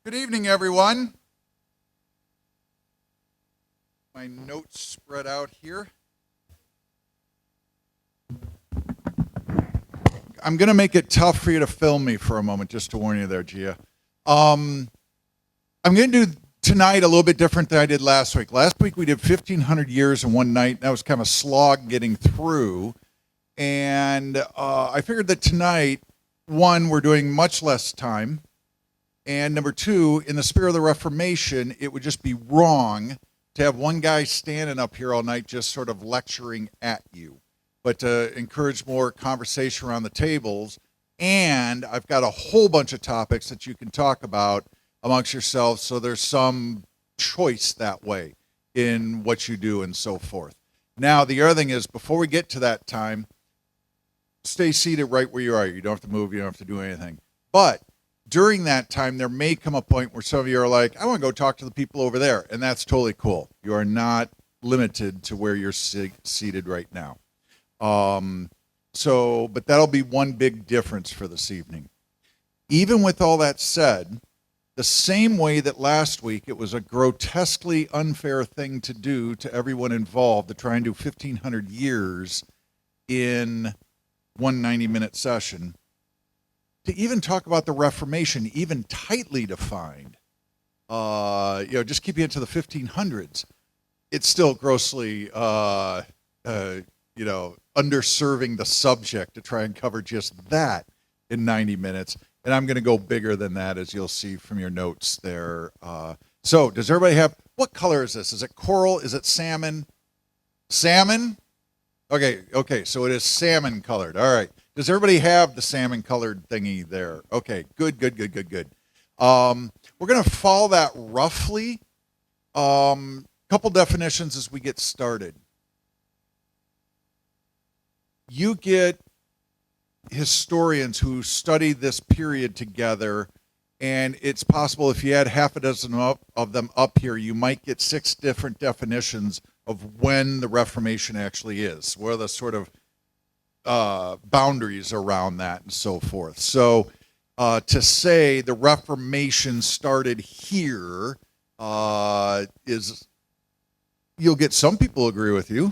Good evening, everyone. My notes spread out here. I'm going to make it tough for you to film me for a moment, just to warn you there, Gia. I'm going to do tonight a little bit different than I did last week. Last week we did 1,500 years in one night. That was kind of a slog getting through. And I figured that tonight, one, we're doing much less time. And number two, in the spirit of the Reformation, it would just be wrong to have one guy standing up here all night just sort of lecturing at you, but to encourage more conversation around the tables. And I've got a whole bunch of topics that you can talk about amongst yourselves, so there's some choice that way in what you do and so forth. Now, the other thing is, before we get to that time, stay seated right where you are. You don't have to move. You don't have to do anything. But during that time, there may come a point where some of you are like, I want to go talk to the people over there. And that's totally cool. You are not limited to where you're seated right now. But that'll be one big difference for this evening. Even with all that said, the same way that last week it was a grotesquely unfair thing to do to everyone involved to try and do 1,500 years in one 90-minute session, to even talk about the Reformation, even tightly defined, just keeping it to the 1500s, it's still grossly, underserving the subject to try and cover just that in 90 minutes. And I'm going to go bigger than that, as you'll see from your notes there. So does everybody have, what color is this? Is it coral? Is it salmon? Salmon? Okay, so it is salmon colored. All right. Does everybody have the salmon-colored thingy there? Okay, good. We're going to follow that roughly. Couple definitions as we get started. You get historians who study this period together, and it's possible if you had half a dozen of them up here, you might get 6 different definitions of when the Reformation actually is. What are the sort of boundaries around that and so forth. So to say the Reformation started here is, you'll get some people agree with you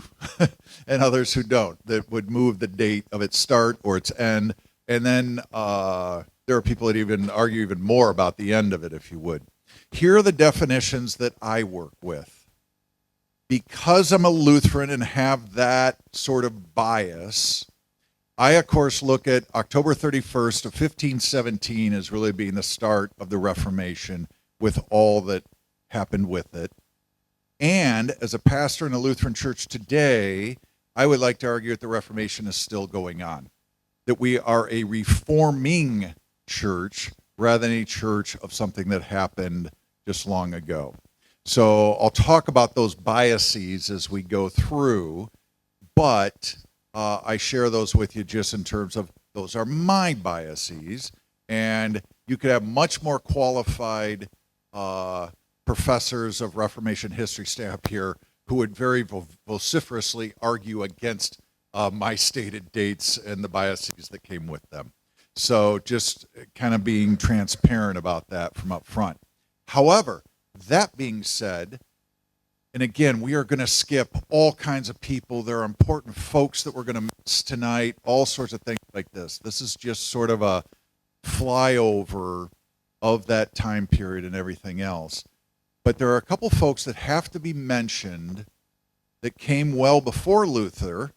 and others who don't, that would move the date of its start or its end. And then there are people that even argue even more about the end of it, if you would. Here are the definitions that I work with. Because I'm a Lutheran and have that sort of bias, I, of course, look at October 31st of 1517 as really being the start of the Reformation with all that happened with it. And as a pastor in a Lutheran church today, I would like to argue that the Reformation is still going on, that we are a reforming church rather than a church of something that happened just long ago. So I'll talk about those biases as we go through, but I share those with you just in terms of those are my biases, and you could have much more qualified professors of Reformation history stand up here who would very vociferously argue against my stated dates and the biases that came with them. So just kind of being transparent about that from up front. However, that being said, and again, we are going to skip all kinds of people. There are important folks that we're going to miss tonight, all sorts of things like this. This is just sort of a flyover of that time period and everything else. But there are a couple folks that have to be mentioned that came well before Luther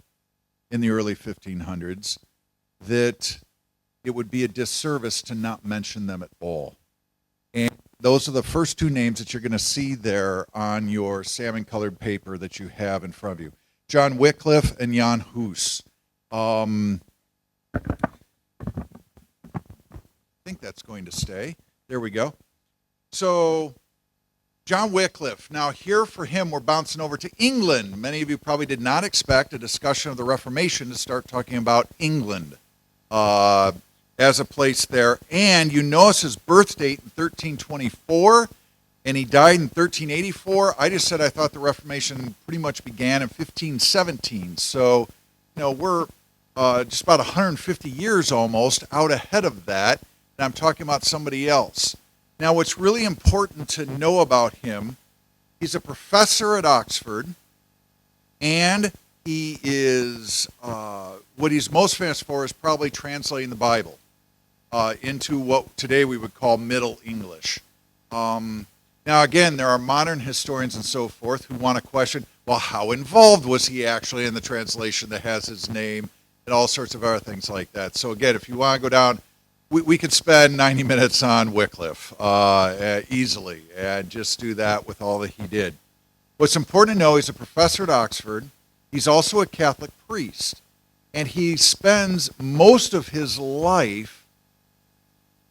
in the early 1500s that it would be a disservice to not mention them at all. And those are the first 2 names that you're going to see there on your salmon-colored paper that you have in front of you. John Wycliffe and Jan Hus. I think that's going to stay. There we go. So, John Wycliffe. Now, here for him, we're bouncing over to England. Many of you probably did not expect a discussion of the Reformation to start talking about England as a place there. And you notice his birth date in 1324, and he died in 1384. I just said I thought the Reformation pretty much began in 1517. So, we're just about 150 years almost out ahead of that, and I'm talking about somebody else. Now, what's really important to know about him, he's a professor at Oxford, and he is, what he's most famous for is probably translating the Bible into what today we would call Middle English. Now, again, there are modern historians and so forth who want to question, well, how involved was he actually in the translation that has his name and all sorts of other things like that. So, again, if you want to go down, we could spend 90 minutes on Wycliffe easily and just do that with all that he did. What's important to know, he's a professor at Oxford. He's also a Catholic priest. And he spends most of his life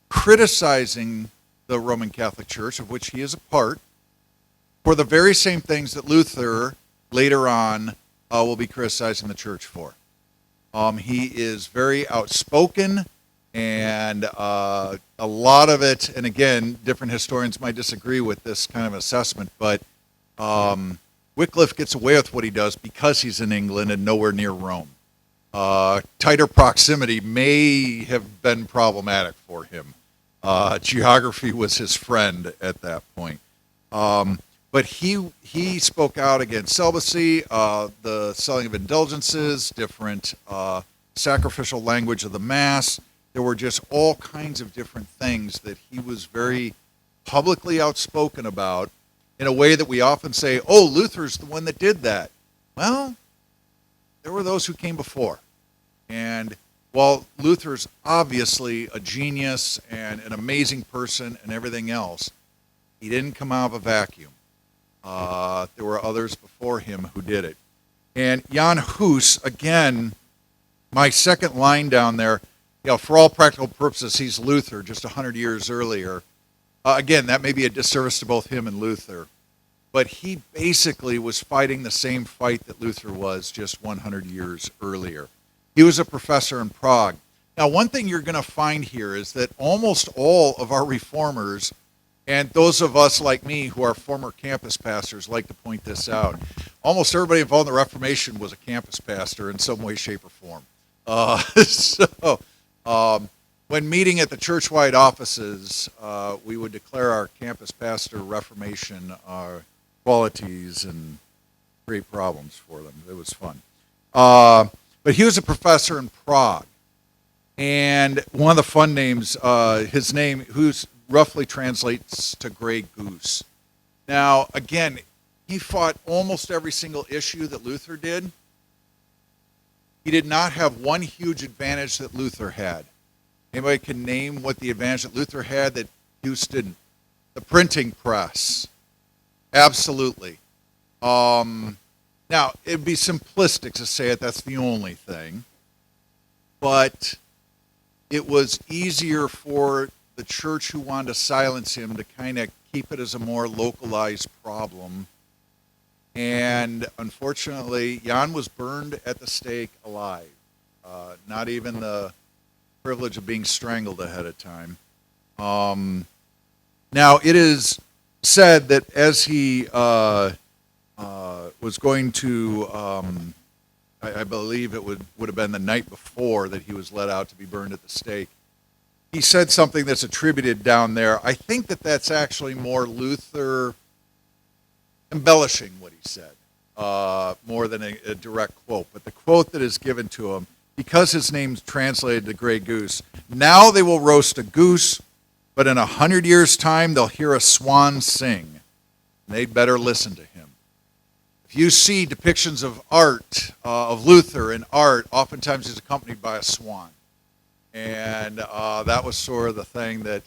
criticizing the Roman Catholic Church, of which he is a part, for the very same things that Luther later on will be criticizing the church for. He is very outspoken, and a lot of it, and again, different historians might disagree with this kind of assessment, but Wycliffe gets away with what he does because he's in England and nowhere near Rome. Tighter proximity may have been problematic for him. Geography was his friend at that point. But he spoke out against celibacy, the selling of indulgences, different sacrificial language of the Mass. There were just all kinds of different things that he was very publicly outspoken about in a way that we often say, oh, Luther's the one that did that. Well, there were those who came before. And while Luther's obviously a genius and an amazing person and everything else, he didn't come out of a vacuum. There were others before him who did it. And Jan Hus, again, my second line down there, for all practical purposes, he's Luther just 100 years earlier. Again, that may be a disservice to both him and Luther. But he basically was fighting the same fight that Luther was just 100 years earlier. He was a professor in Prague. Now, one thing you're going to find here is that almost all of our reformers, and those of us like me who are former campus pastors like to point this out, almost everybody involved in the Reformation was a campus pastor in some way, shape, or form. When meeting at the church-wide offices, we would declare our campus pastor Reformation qualities and create problems for them. It was fun. But he was a professor in Prague. And one of the fun names, his name, who's roughly translates to gray goose. Now, again, he fought almost every single issue that Luther did. He did not have one huge advantage that Luther had. Anybody can name what the advantage that Luther had that Hus didn't? The printing press. Absolutely. Now, it'd be simplistic to say that's the only thing, but it was easier for the church who wanted to silence him to kind of keep it as a more localized problem. And unfortunately, Jan was burned at the stake alive. Not even the privilege of being strangled ahead of time. Now, it is said that as he was going to, I believe it would have been the night before that he was let out to be burned at the stake, he said something that's attributed down there. I think that that's actually more Luther embellishing what he said, more than a direct quote. But the quote that is given to him, because his name's translated to gray goose, now they will roast a goose, but in 100 years' time they'll hear a swan sing. And they'd better listen to him. If you see depictions of art, of Luther in art, oftentimes he's accompanied by a swan. And that was sort of the thing that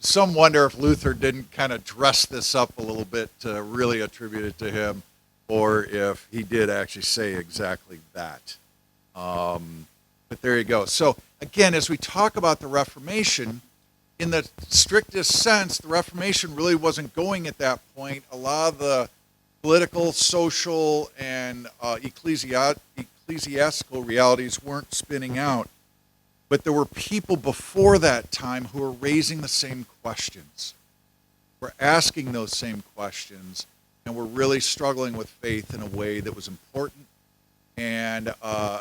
some wonder if Luther didn't kind of dress this up a little bit to really attribute it to him, or if he did actually say exactly that. But there you go. So again, as we talk about the Reformation, in the strictest sense, the Reformation really wasn't going at that point. A lot of the political, social, and ecclesiastical realities weren't spinning out. But there were people before that time who were raising the same questions, were asking those same questions, and were really struggling with faith in a way that was important. And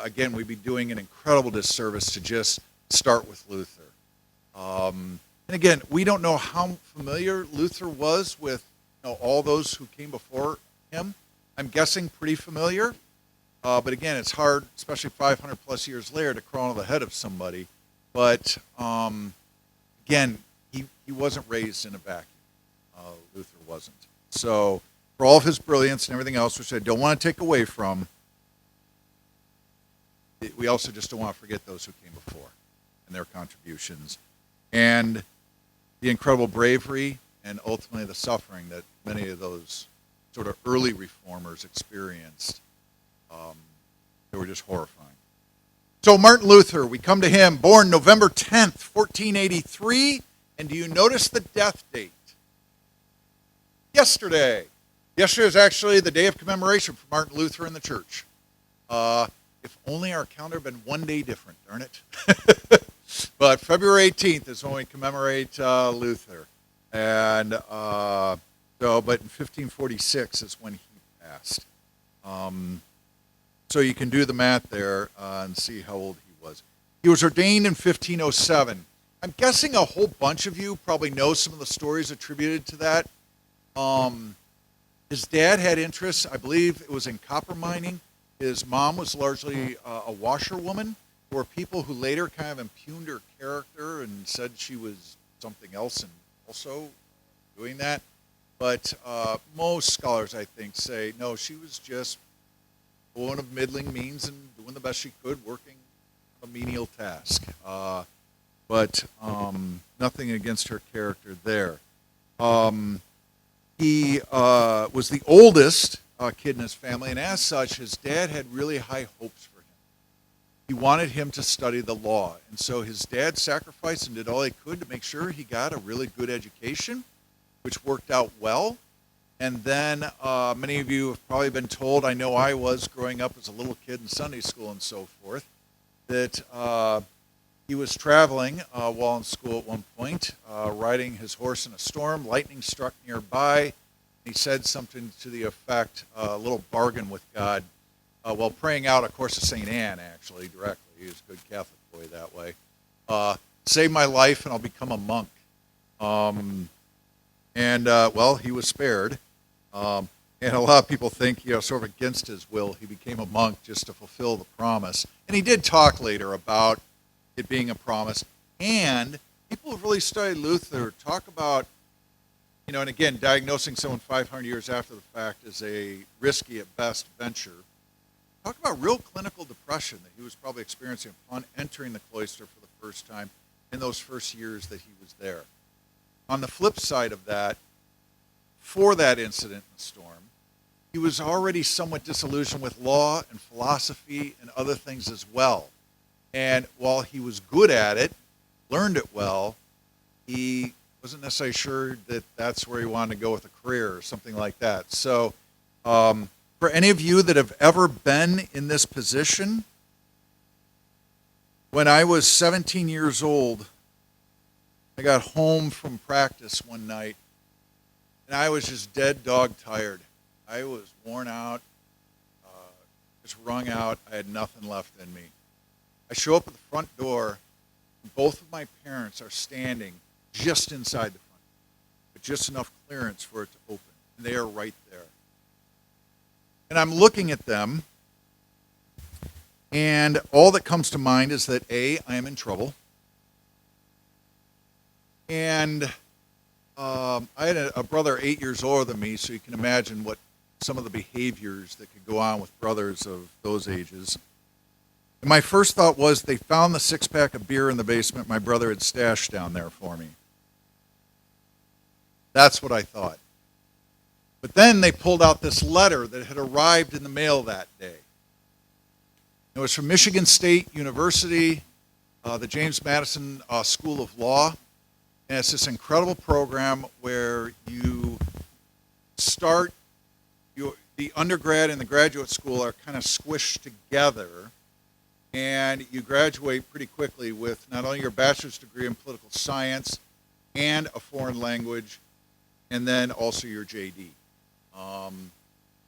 again, we'd be doing an incredible disservice to just start with Luther. And again, we don't know how familiar Luther was with all those who came before him. I'm guessing pretty familiar. But again, it's hard, especially 500 plus years later, to crawl on the head of somebody. But again, he wasn't raised in a vacuum. Luther wasn't. So for all of his brilliance and everything else, which I don't want to take away from, we also just don't want to forget those who came before and their contributions. And the incredible bravery and ultimately the suffering that many of those sort of early reformers experienced. They were just horrifying. So Martin Luther, we come to him, born November 10th, 1483. And do you notice the death date? Yesterday. Yesterday is actually the day of commemoration for Martin Luther in the church. If only our calendar had been one day different, darn it. But February 18th is when we commemorate Luther. And but in 1546 is when he passed. So you can do the math there and see how old he was. He was ordained in 1507. I'm guessing a whole bunch of you probably know some of the stories attributed to that. His dad had interests, I believe it was in copper mining. His mom was largely a washerwoman. There were people who later kind of impugned her character and said she was something else and also doing that. But most scholars, I think, say, no, she was just a woman of middling means and doing the best she could, working a menial task. But nothing against her character there. He was the oldest kid in his family, and as such, his dad had really high hopes for him. He wanted him to study the law, and so his dad sacrificed and did all he could to make sure he got a really good education, which worked out well. And then many of you have probably been told, I know I was growing up as a little kid in Sunday school and so forth, that he was traveling while in school at one point, riding his horse in a storm. Lightning struck nearby. He said something to the effect, a little bargain with God, while praying out, of course, to St. Anne, actually, directly. He was a good Catholic boy that way. Save my life and I'll become a monk. Well, he was spared. And a lot of people think, sort of against his will, he became a monk just to fulfill the promise. And he did talk later about it being a promise. And people who've really studied Luther talk about, and again, diagnosing someone 500 years after the fact is a risky at best venture. Talk about real clinical depression that he was probably experiencing upon entering the cloister for the first time in those first years that he was there. On the flip side of that, for that incident in the storm, he was already somewhat disillusioned with law and philosophy and other things as well. And while he was good at it, learned it well, he wasn't necessarily sure that that's where he wanted to go with a career or something like that. So for any of you that have ever been in this position, when I was 17 years old, I got home from practice one night, and I was just dead dog tired. I was worn out, just wrung out. I had nothing left in me. I show up at the front door, and both of my parents are standing just inside the front, with just enough clearance for it to open. And they are right there. And I'm looking at them, and all that comes to mind is that A, I am in trouble. And I had a brother 8 years older than me, so you can imagine what some of the behaviors that could go on with brothers of those ages. And my first thought was they found the six-pack of beer in the basement my brother had stashed down there for me. That's what I thought. But then they pulled out this letter that had arrived in the mail that day. It was from Michigan State University, the James Madison School of Law. And it's this incredible program where you start, the undergrad and the graduate school are kind of squished together, and you graduate pretty quickly with not only your bachelor's degree in political science and a foreign language, and then also your JD.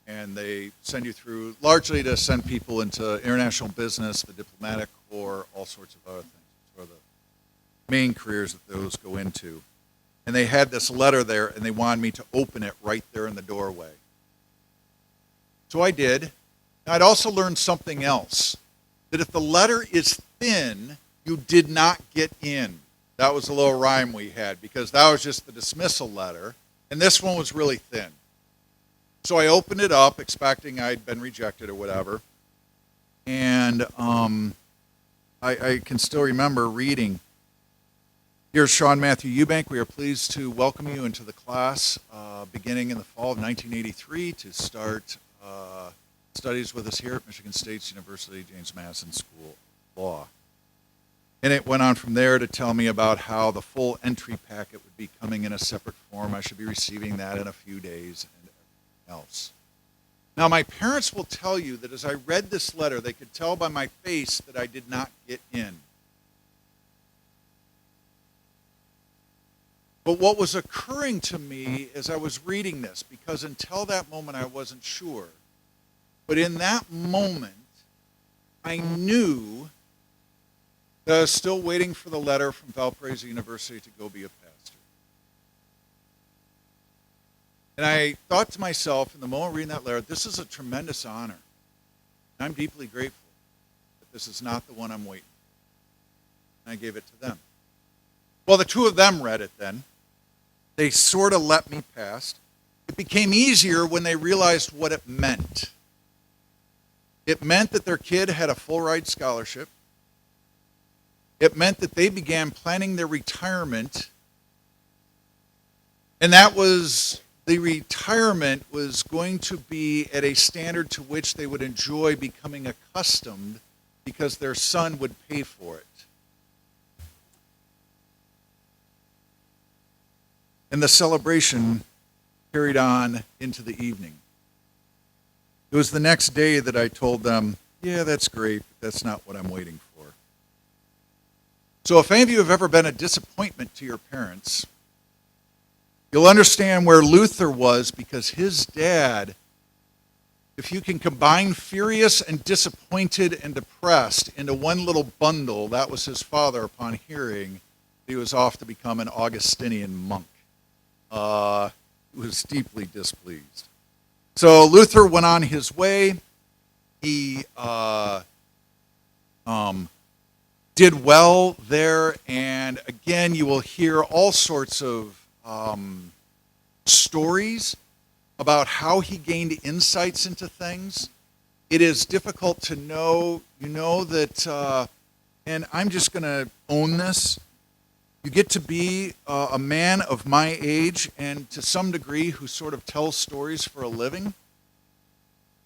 And they send you through, largely to send people into international business, the diplomatic corps, all sorts of other things. For the main careers that those go into. And they had this letter there, and they wanted me to open it right there in the doorway. So I did. I'd also learned something else, that if the letter is thin, you did not get in. That was a little rhyme we had, because that was just the dismissal letter, and this one was really thin. So I opened it up, expecting I'd been rejected or whatever, and I can still remember reading, "Dear Sean Matthew Ewbank, we are pleased to welcome you into the class beginning in the fall of 1983 to start studies with us here at Michigan State University James Madison School of Law." And it went on from there to tell me about how the full entry packet would be coming in a separate form. I should be receiving that in a few days and everything else. Now, my parents will tell you that as I read this letter, they could tell by my face that I did not get in. But what was occurring to me as I was reading this, because until that moment I wasn't sure, but in that moment I knew that I was still waiting for the letter from Valparaiso University to go be a pastor. And I thought to myself in the moment reading that letter, this is a tremendous honor. And I'm deeply grateful that this is not the one I'm waiting for. And I gave it to them. Well, the two of them read it then. They sort of let me pass. It became easier when they realized what it meant. It meant that their kid had a full ride scholarship. It meant that they began planning their retirement. And that was, the retirement was going to be at a standard to which they would enjoy becoming accustomed because their son would pay for it. And the celebration carried on into the evening. It was the next day that I told them, yeah, that's great, but that's not what I'm waiting for. So if any of you have ever been a disappointment to your parents, you'll understand where Luther was, because his dad, if you can combine furious and disappointed and depressed into one little bundle, that was his father upon hearing he was off to become an Augustinian monk. He was deeply displeased. So Luther went on his way. He did well there, and again, you will hear all sorts of stories about how he gained insights into things. It is difficult to know. You know that, and I'm just going to own this. You get to be a man of my age and to some degree who sort of tells stories for a living.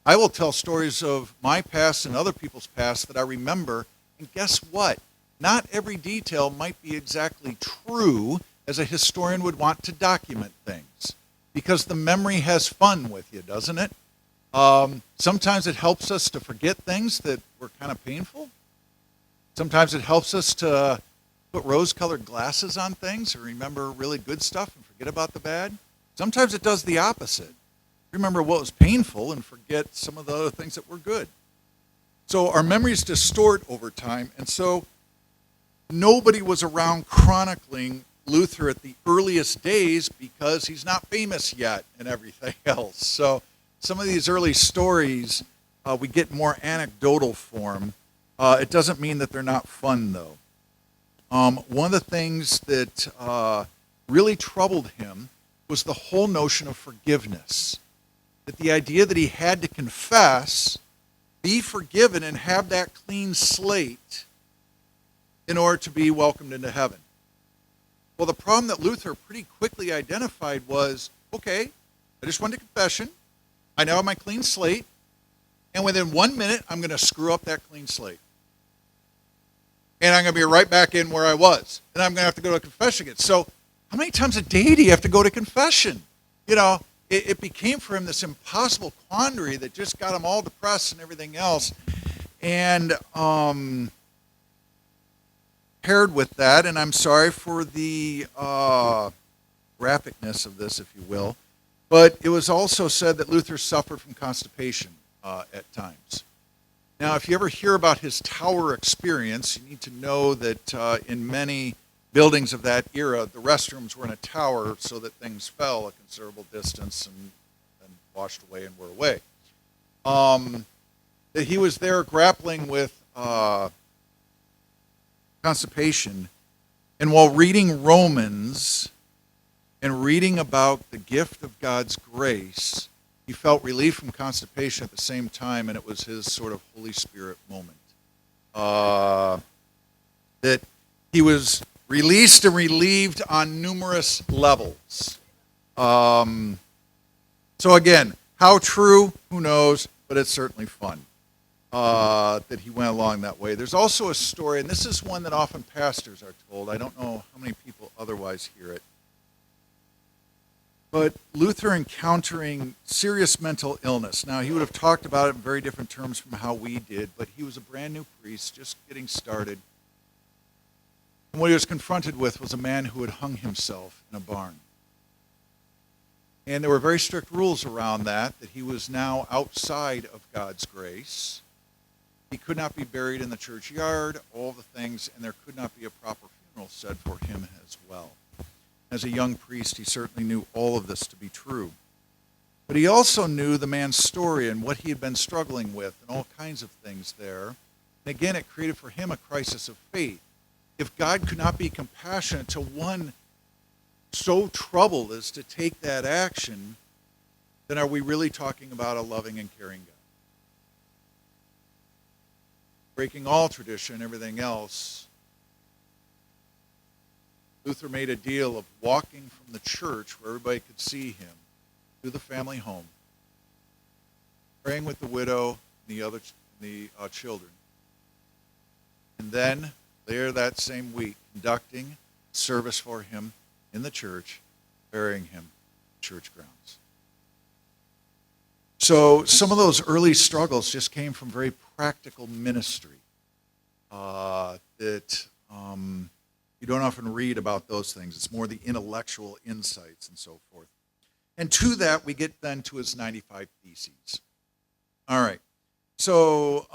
I will tell stories of my past and other people's past that I remember, and guess what? Not every detail might be exactly true as a historian would want to document things, because the memory has fun with you, doesn't it? Sometimes it helps us to forget things that were kind of painful. Sometimes it helps us to put rose-colored glasses on things and remember really good stuff and forget about the bad. Sometimes it does the opposite. Remember what was painful and forget some of the other things that were good. So our memories distort over time, and so nobody was around chronicling Luther at the earliest days because he's not famous yet and everything else. So some of these early stories we get more anecdotal form. It doesn't mean that they're not fun, though. One of the things that really troubled him was the whole notion of forgiveness. That the idea that he had to confess, be forgiven, and have that clean slate in order to be welcomed into heaven. Well, the problem that Luther pretty quickly identified was, okay, I just went to confession. I now have my clean slate. And within 1 minute, I'm going to screw up that clean slate. And I'm going to be right back in where I was. And I'm going to have to go to confession again. So how many times a day do you have to go to confession? You know, it became for him this impossible quandary that just got him all depressed and everything else. And paired with that, and I'm sorry for the graphicness of this, if you will, but it was also said that Luther suffered from constipation at times. Now, if you ever hear about his tower experience, you need to know that in many buildings of that era, the restrooms were in a tower so that things fell a considerable distance and washed away and were away. That he was there grappling with constipation, and while reading Romans and reading about the gift of God's grace, he felt relief from constipation at the same time, and it was his sort of Holy Spirit moment. That he was released and relieved on numerous levels. So again, how true, who knows, but it's certainly fun that he went along that way. There's also a story, and this is one that often pastors are told. I don't know how many people otherwise hear it. But Luther encountering serious mental illness. Now, he would have talked about it in very different terms from how we did, but he was a brand new priest, just getting started. And what he was confronted with was a man who had hung himself in a barn. And there were very strict rules around that he was now outside of God's grace. He could not be buried in the churchyard, all the things, and there could not be a proper funeral said for him as well. As a young priest, he certainly knew all of this to be true. But he also knew the man's story and what he had been struggling with and all kinds of things there. And again, it created for him a crisis of faith. If God could not be compassionate to one so troubled as to take that action, then are we really talking about a loving and caring God? Breaking all tradition and everything else, Luther made a deal of walking from the church where everybody could see him to the family home, praying with the widow and the children, and then later that same week conducting service for him in the church, burying him in church grounds. So some of those early struggles just came from very practical ministry that you don't often read about those things. It's more the intellectual insights and so forth. And to that, we get then to his 95 Theses. All right. So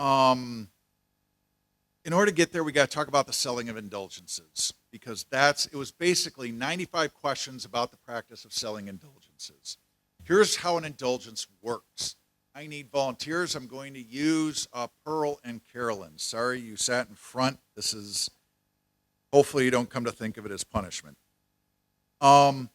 in order to get there, we got to talk about the selling of indulgences, because it was basically 95 questions about the practice of selling indulgences. Here's how an indulgence works. I need volunteers. I'm going to use Pearl and Carolyn. Sorry you sat in front. This is, hopefully you don't come to think of it as punishment. Now,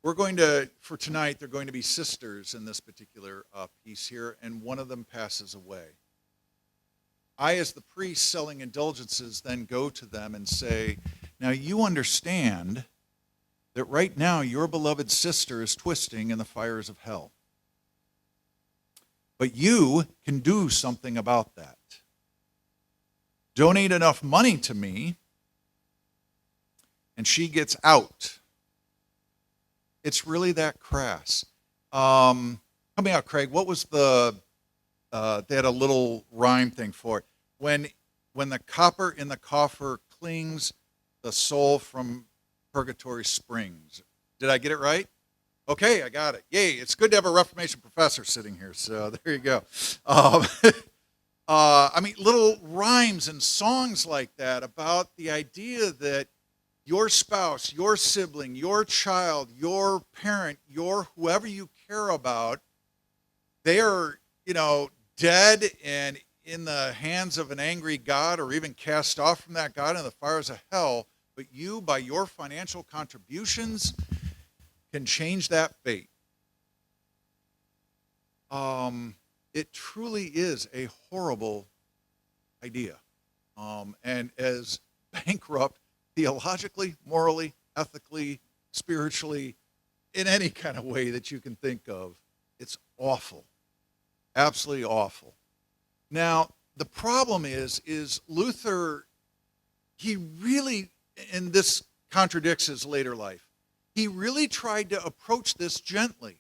we're going to, for tonight, they're going to be sisters in this particular piece here, and one of them passes away. I, as the priest selling indulgences, then go to them and say, now you understand that right now your beloved sister is twisting in the fires of hell. But you can do something about that. Donate enough money to me, and she gets out. It's really that crass. Help me out, Craig. What was they had a little rhyme thing for it. When the copper in the coffer clings, the soul from purgatory springs. Did I get it right? Okay, I got it. Yay, it's good to have a Reformation professor sitting here, so there you go. I mean, little rhymes and songs like that about the idea that your spouse, your sibling, your child, your parent, your whoever you care about, they are, dead and in the hands of an angry God, or even cast off from that God in the fires of hell. But you, by your financial contributions, can change that fate. It truly is a horrible idea. And as bankrupt, theologically, morally, ethically, spiritually, in any kind of way that you can think of, it's awful. Absolutely awful. Now, the problem is Luther, he really, and this contradicts his later life, he really tried to approach this gently.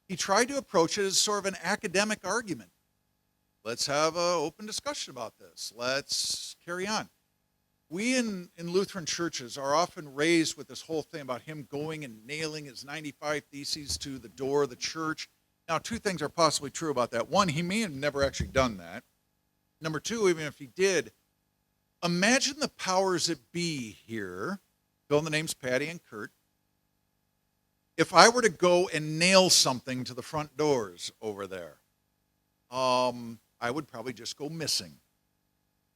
He tried to approach it as sort of an academic argument. Let's have an open discussion about this. Let's carry on. We in Lutheran churches are often raised with this whole thing about him going and nailing his 95 Theses to the door of the church. Now, two things are possibly true about that. One, he may have never actually done that. Number two, even if he did, imagine the powers that be here, fill in the names Patty and Kurt, if I were to go and nail something to the front doors over there, I would probably just go missing.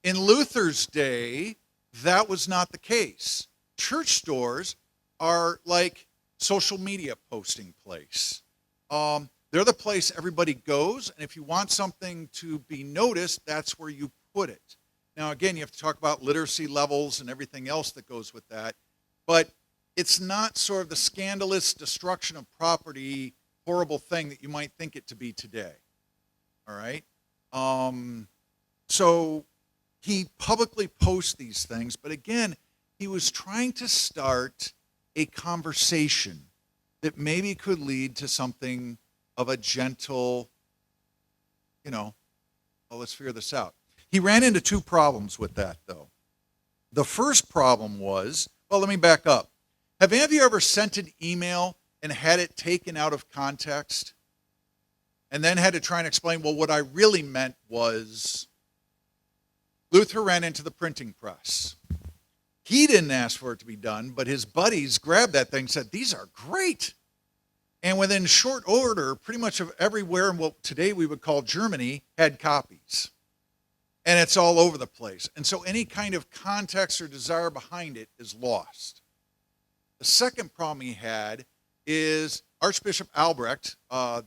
In Luther's day, that was not the case. Church doors are like social media posting place. They're the place everybody goes, and if you want something to be noticed, that's where you put it. Now, again, you have to talk about literacy levels and everything else that goes with that, but it's not sort of the scandalous destruction of property, horrible thing that you might think it to be today. All right? So he publicly posts these things, but again, he was trying to start a conversation that maybe could lead to something of a gentle, well, let's figure this out. He ran into two problems with that, though. The first problem was, well, let me back up. Have any of you ever sent an email and had it taken out of context and then had to try and explain, well, what I really meant was Luther ran into the printing press. He didn't ask for it to be done, but his buddies grabbed that thing and said, these are great. And within short order, pretty much of everywhere in what today we would call Germany had copies. And it's all over the place. And so any kind of context or desire behind it is lost. The second problem he had is Archbishop Albrecht,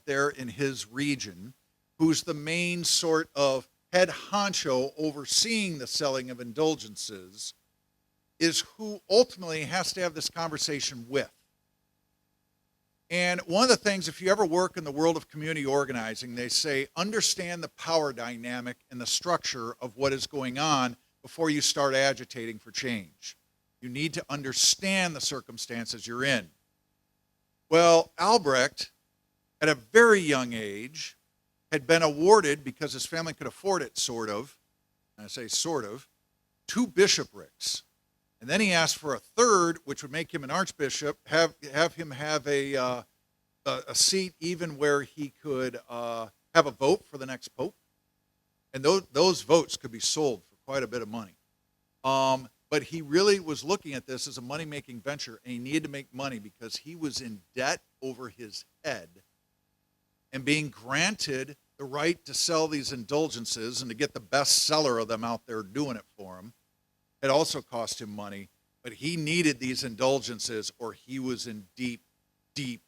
there in his region, who's the main sort of head honcho overseeing the selling of indulgences, is who ultimately has to have this conversation with. And one of the things, if you ever work in the world of community organizing, they say, understand the power dynamic and the structure of what is going on before you start agitating for change. You need to understand the circumstances you're in. Well, Albrecht, at a very young age, had been awarded, because his family could afford it, sort of, and I say sort of, 2 bishoprics. And then he asked for a third, which would make him an archbishop, have him have a seat even where he could have a vote for the next pope. And those votes could be sold for quite a bit of money. But he really was looking at this as a money-making venture, and he needed to make money because he was in debt over his head. And being granted the right to sell these indulgences and to get the best seller of them out there doing it for him, it also cost him money, but he needed these indulgences or he was in deep, deep,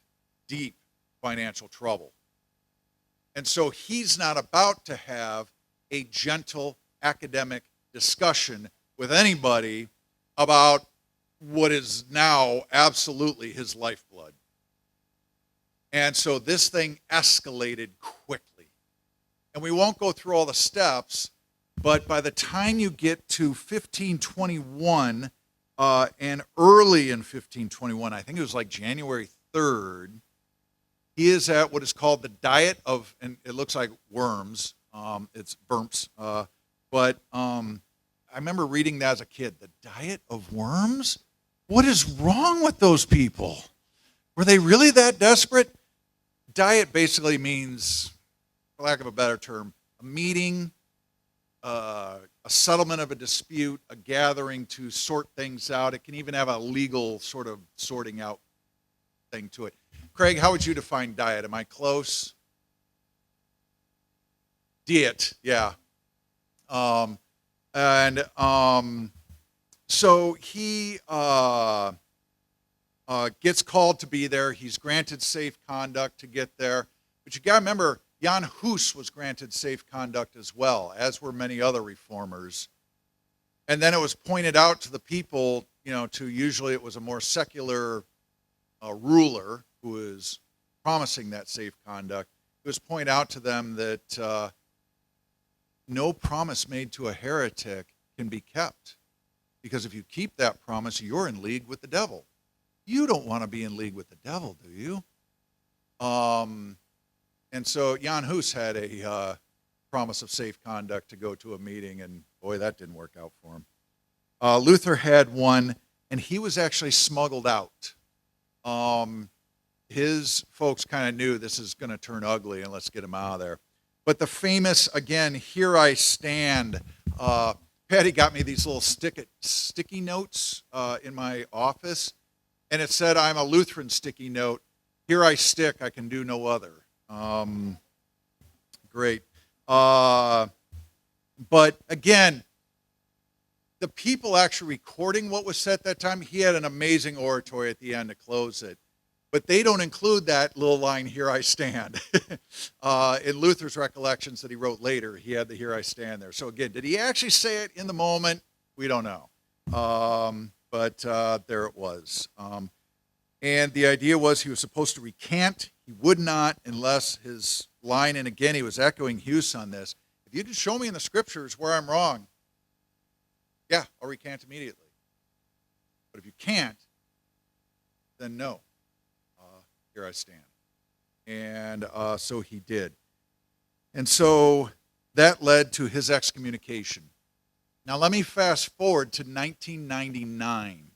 deep financial trouble. And so he's not about to have a gentle academic discussion with anybody about what is now absolutely his lifeblood. And so this thing escalated quickly. And we won't go through all the steps, but by the time you get to 1521, and early in 1521, I think it was like January 3rd, he is at what is called the Diet of, and it looks like worms, it's Worms, but I remember reading that as a kid, the Diet of Worms? What is wrong with those people? Were they really that desperate? Diet basically means, for lack of a better term, a meeting, a settlement of a dispute, a gathering to sort things out. It can even have a legal sort of sorting out thing to it. Craig, how would you define diet? Am I close? Diet, yeah. So he gets called to be there. He's granted safe conduct to get there. But you got to remember, Jan Hus was granted safe conduct as well, as were many other reformers. And then it was pointed out to the people, to usually it was a more secular ruler who was promising that safe conduct. It was pointed out to them that no promise made to a heretic can be kept. Because if you keep that promise, you're in league with the devil. You don't want to be in league with the devil, do you? And so Jan Hus had a promise of safe conduct to go to a meeting, and boy, that didn't work out for him. Luther had one, and he was actually smuggled out. His folks kind of knew this is going to turn ugly, and let's get him out of there. But the famous, again, "Here I Stand." Patty got me these little sticky notes in my office, and it said, "I'm a Lutheran sticky note. Here I stick, I can do no other." Great. But again, the people actually recording what was said at that time, he had an amazing oratory at the end to close it. But they don't include that little line, "Here I stand." In Luther's recollections that he wrote later, he had the "Here I stand" there. So again, did he actually say it in the moment? We don't know. But there it was. And the idea was he was supposed to recant. He would not unless his line, and again, he was echoing Hughes on this, "If you can show me in the scriptures where I'm wrong, yeah, I'll recant immediately. But if you can't, then no. Here I stand." And so he did. And so that led to his excommunication. Now let me fast forward to 1999.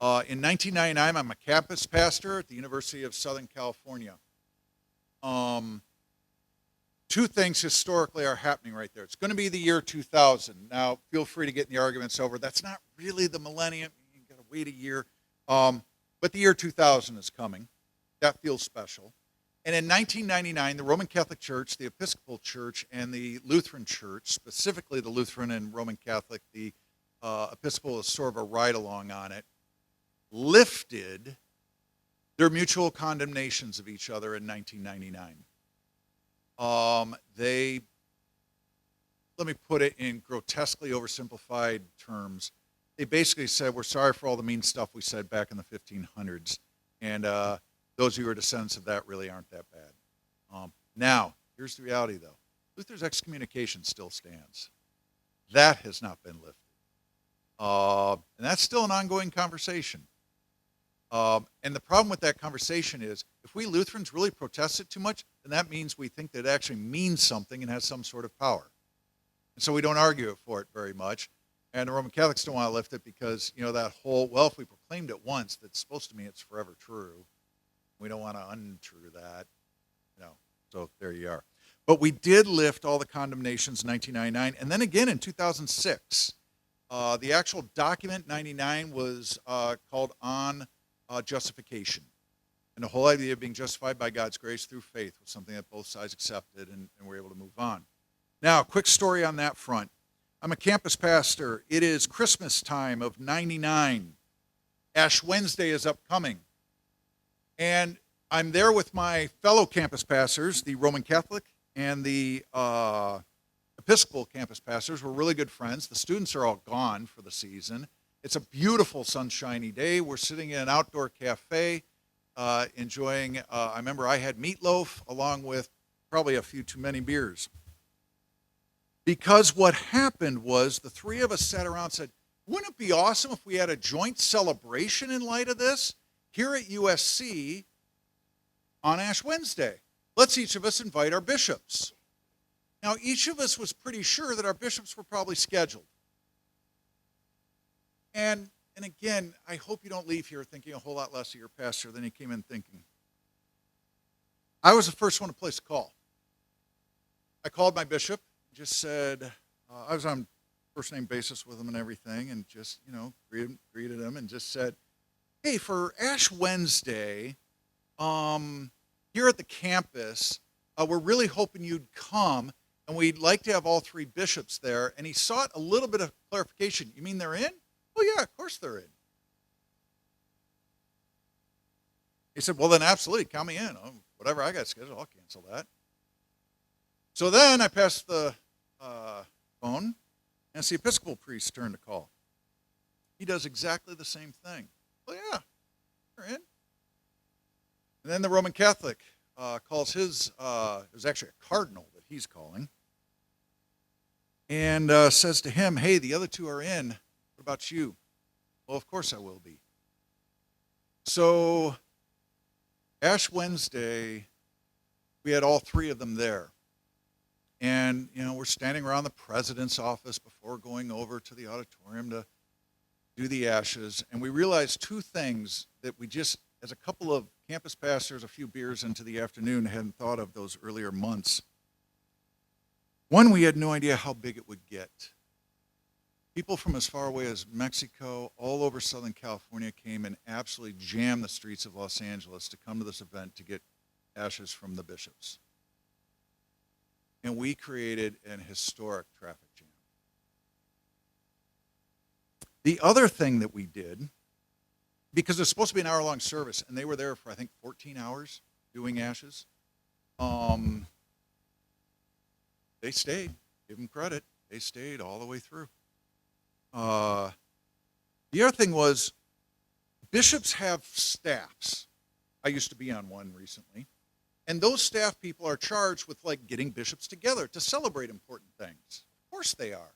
In 1999, I'm a campus pastor at the University of Southern California. Two things historically are happening right there. It's going to be the year 2000. Now, feel free to get in the arguments over, that's not really the millennium. You've got to wait a year. But the year 2000 is coming. That feels special. And in 1999, the Roman Catholic Church, the Episcopal Church, and the Lutheran Church, specifically the Lutheran and Roman Catholic, the Episcopal is sort of a ride-along on it, lifted their mutual condemnations of each other in 1999. Let me put it in grotesquely oversimplified terms. They basically said, "We're sorry for all the mean stuff we said back in the 1500s. And those of you who are descendants of that really aren't that bad." Now, here's the reality, though. Luther's excommunication still stands. That has not been lifted. And that's still an ongoing conversation. And the problem with that conversation is, if we Lutherans really protest it too much, then that means we think that it actually means something and has some sort of power. And so we don't argue for it very much. And the Roman Catholics don't want to lift it because, that whole, well, if we proclaimed it once, that's supposed to mean it's forever true. We don't want to untrue that. So there you are. But we did lift all the condemnations in 1999, and then again in 2006. The actual document, 99, was called On Justification. And the whole idea of being justified by God's grace through faith was something that both sides accepted and were able to move on. Now, quick story on that front. I'm a campus pastor. It is Christmas time of 99. Ash Wednesday is upcoming. And I'm there with my fellow campus pastors, the Roman Catholic and the Episcopal campus pastors. We're really good friends. The students are all gone for the season. It's a beautiful sunshiny day. We're sitting in an outdoor cafe enjoying, I remember I had meatloaf along with probably a few too many beers. Because what happened was the three of us sat around and said, wouldn't it be awesome if we had a joint celebration in light of this here at USC on Ash Wednesday? Let's each of us invite our bishops. Now, each of us was pretty sure that our bishops were probably scheduled. And again, I hope you don't leave here thinking a whole lot less of your pastor than you came in thinking. I was the first one to place a call. I called my bishop, just said, I was on first name basis with him and everything, and just, greeted him and just said, hey, for Ash Wednesday, here at the campus, we're really hoping you'd come, and we'd like to have all three bishops there. And he sought a little bit of clarification. You mean they're in? Oh, yeah, of course they're in. He said, well, then absolutely, count me in. Whatever I got scheduled, I'll cancel that. So then I passed the phone, and it's the Episcopal priest's turn to call. He does exactly the same thing. Well, yeah, they're in. And then the Roman Catholic calls his, it was actually a cardinal that he's calling, and says to him, hey, the other two are in. What about you? Well, of course I will be. So Ash Wednesday, we had all three of them there. And, we're standing around the president's office before going over to the auditorium to do the ashes. And we realized two things that we just, as a couple of campus pastors, a few beers into the afternoon, hadn't thought of those earlier months. One, we had no idea how big it would get. People from as far away as Mexico, all over Southern California came and absolutely jammed the streets of Los Angeles to come to this event to get ashes from the bishops. And we created an historic traffic jam. The other thing that we did, because it's supposed to be an hour-long service, and they were there for, I think, 14 hours doing ashes, they stayed. Give them credit. They stayed all the way through. The other thing was, bishops have staffs. I used to be on one recently. And those staff people are charged with like getting bishops together to celebrate important things. Of course they are.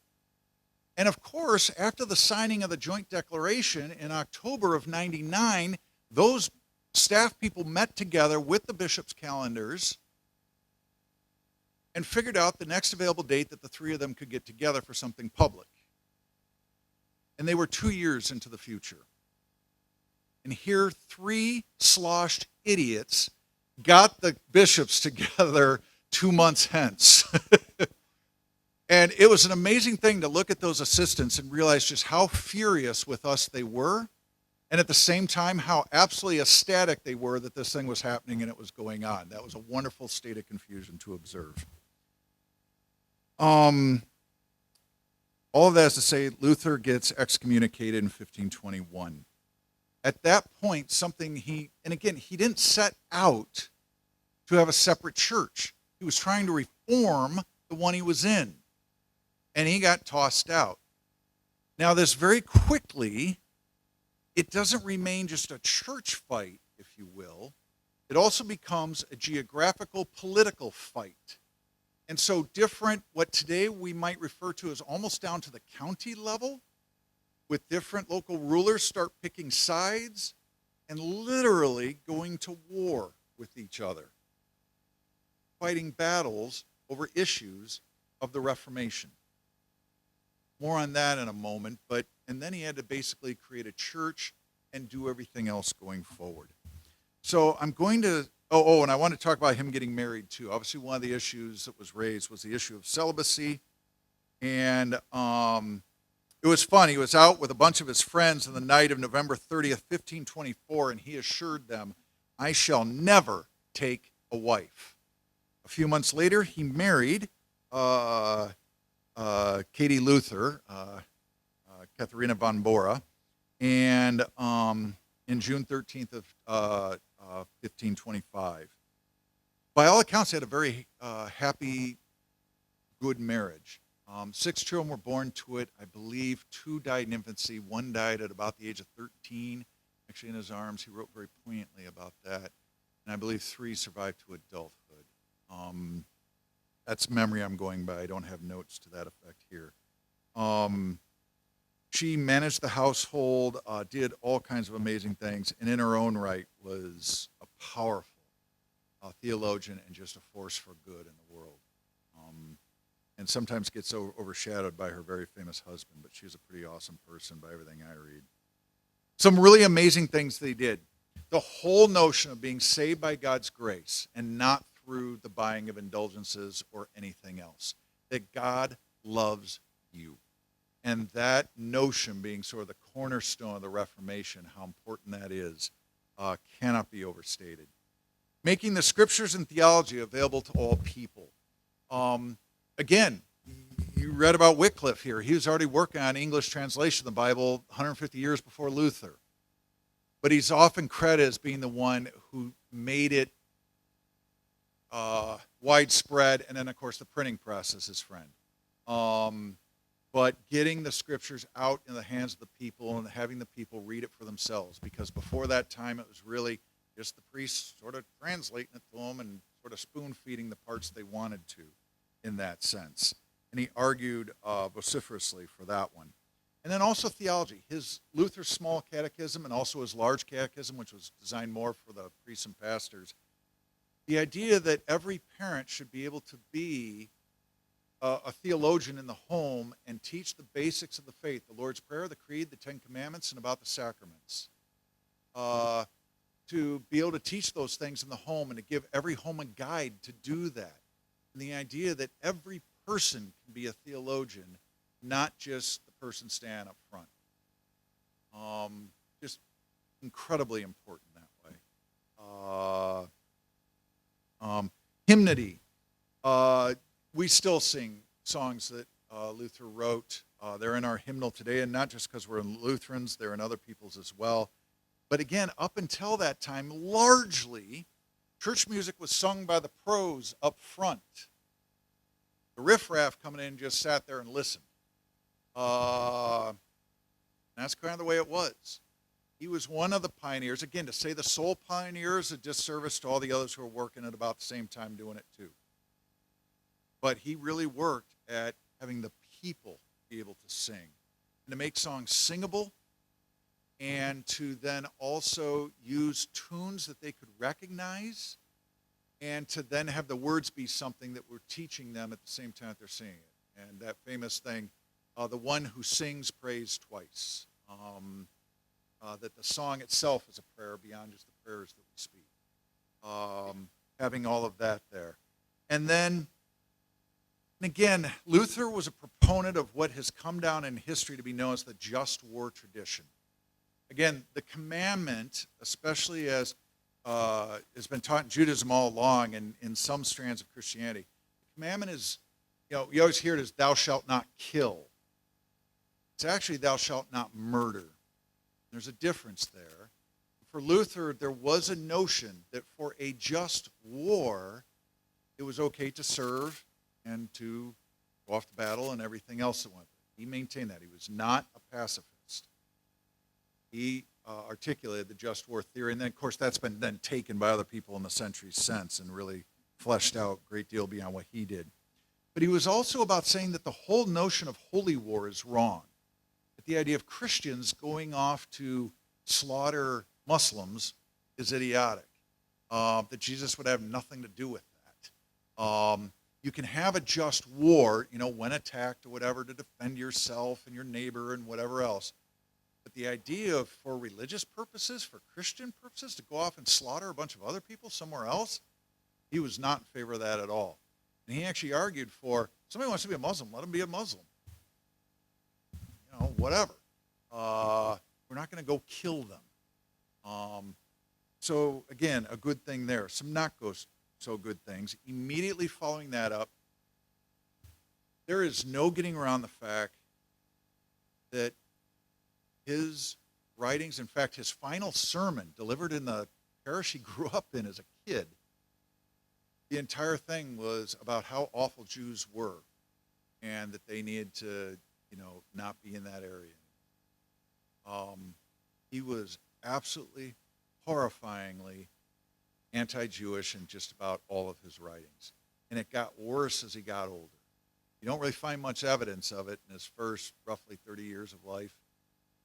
And of course, after the signing of the joint declaration in October of '99, those staff people met together with the bishops' calendars and figured out the next available date that the three of them could get together for something public. And they were 2 years into the future. And here, three sloshed idiots got the bishops together 2 months hence. And it was an amazing thing to look at those assistants and realize just how furious with us they were, and at the same time, how absolutely ecstatic they were that this thing was happening and it was going on. That was a wonderful state of confusion to observe. All of that is to say, Luther gets excommunicated in 1521. At that point, he didn't set out to have a separate church. He was trying to reform the one he was in, and he got tossed out. Now, this very quickly, it doesn't remain just a church fight, if you will. It also becomes a geographical political fight. And so what today we might refer to as almost down to the county level, with different local rulers start picking sides and literally going to war with each other, fighting battles over issues of the Reformation. More on that in a moment, and then he had to basically create a church and do everything else going forward. So I'm going to, and I want to talk about him getting married too. Obviously, one of the issues that was raised was the issue of celibacy. And it was fun. He was out with a bunch of his friends on the night of November 30th, 1524, and he assured them, "I shall never take a wife." A few months later, he married Katie Luther, Katharina von Bora, and in June 13th of 1525. By all accounts, they had a very happy, good marriage. 6 children were born to it. I believe 2 died in infancy. 1 died at about the age of 13, actually in his arms. He wrote very poignantly about that. And I believe 3 survived to adulthood. That's memory I'm going by. I don't have notes to that effect here. She managed the household, did all kinds of amazing things, and in her own right was a powerful theologian and just a force for good in the world. And sometimes gets overshadowed by her very famous husband, but she's a pretty awesome person by everything I read. Some really amazing things they did. The whole notion of being saved by God's grace and not through the buying of indulgences or anything else. That God loves you. And that notion being sort of the cornerstone of the Reformation, how important that is, cannot be overstated. Making the scriptures and theology available to all people. Again, you read about Wycliffe here. He was already working on English translation of the Bible 150 years before Luther. But he's often credited as being the one who made it widespread, and then, of course, the printing press is his friend. But getting the scriptures out in the hands of the people and having the people read it for themselves, because before that time it was really just the priests sort of translating it to them and sort of spoon-feeding the parts they wanted to in that sense. And he argued vociferously for that one. And then also theology. His Luther's small catechism and also his large catechism, which was designed more for the priests and pastors. The idea that every parent should be able to be a theologian in the home and teach the basics of the faith, the Lord's Prayer, the Creed, the 10 Commandments, and about the sacraments. To be able to teach those things in the home and to give every home a guide to do that. And the idea that every person can be a theologian, not just the person standing up front. Just incredibly important that way. Hymnody. We still sing songs that Luther wrote. They're in our hymnal today, and not just because we're Lutherans, they're in other people's as well. But again, up until that time, largely, church music was sung by the pros up front. The riffraff coming in just sat there and listened. That's kind of the way it was. He was one of the pioneers. Again, to say the sole pioneer is a disservice to all the others who are working at about the same time doing it too. But he really worked at having the people be able to sing and to make songs singable, and to then also use tunes that they could recognize, and to then have the words be something that we're teaching them at the same time that they're singing it. And that famous thing, the one who sings prays twice. That the song itself is a prayer beyond just the prayers that we speak. Having all of that there. And then, again, Luther was a proponent of what has come down in history to be known as the just war tradition. Again, the commandment, especially as has been taught in Judaism all along and in some strands of Christianity, the commandment is, you always hear it as thou shalt not kill. It's actually thou shalt not murder. There's a difference there. For Luther, there was a notion that for a just war, it was okay to serve and to go off to battle and everything else that went there. He maintained that. He was not a pacifist. He articulated the just war theory, and then, of course, that's been then taken by other people in the centuries since and really fleshed out a great deal beyond what he did. But he was also about saying that the whole notion of holy war is wrong. That the idea of Christians going off to slaughter Muslims is idiotic. That Jesus would have nothing to do with that. You can have a just war, when attacked or whatever, to defend yourself and your neighbor and whatever else. But the idea of, for religious purposes, for Christian purposes, to go off and slaughter a bunch of other people somewhere else, he was not in favor of that at all. And he actually argued for, somebody wants to be a Muslim, let him be a Muslim. Whatever. We're not going to go kill them. So, again, a good thing there. Some not so good things. Immediately following that up, there is no getting around the fact that his writings, in fact, his final sermon delivered in the parish he grew up in as a kid, the entire thing was about how awful Jews were and that they needed to, not be in that area. He was absolutely, horrifyingly anti-Jewish in just about all of his writings. And it got worse as he got older. You don't really find much evidence of it in his first roughly 30 years of life.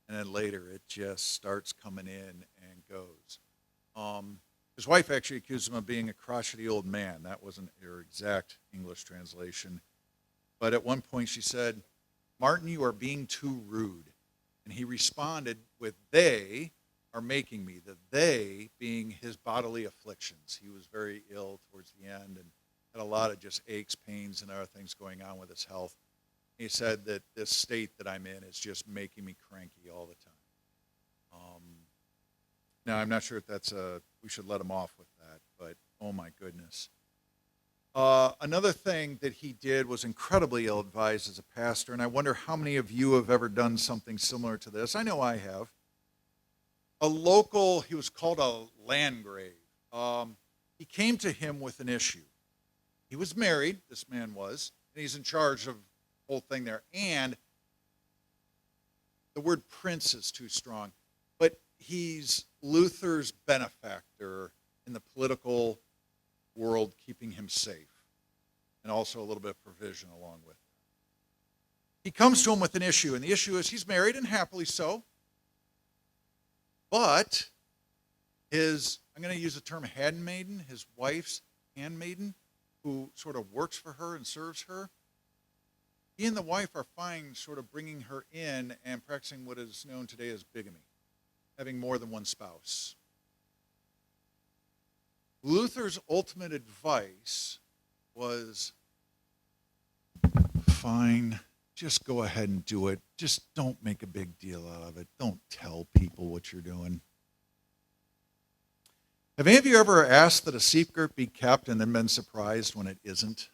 And then later, it just starts coming in and goes. His wife actually accused him of being a crotchety old man. That wasn't her exact English translation. But at one point she said, "Martin, you are being too rude." And he responded with, "They are making me," the they being his bodily afflictions. He was very ill towards the end and had a lot of just aches, pains, and other things going on with his health. He said that this state that I'm in is just making me cranky all the time. Now, I'm not sure if we should let him off with that, but oh my goodness. Another thing that he did was incredibly ill-advised as a pastor, and I wonder how many of you have ever done something similar to this. I know I have. He was called a landgrave. He came to him with an issue. He was married, this man was, and he's in charge of the whole thing there. And the word prince is too strong, but he's Luther's benefactor in the political world, keeping him safe, and also a little bit of provision along with it. He comes to him with an issue, and the issue is he's married, and happily so, but I'm going to use the term handmaiden, his wife's handmaiden, who sort of works for her and serves her, he and the wife are fine sort of bringing her in and practicing what is known today as bigamy, having more than one spouse. Luther's ultimate advice was, fine. Just go ahead and do it. Just don't make a big deal out of it. Don't tell people what you're doing. Have any of you ever asked that a secret be kept and then been surprised when it isn't?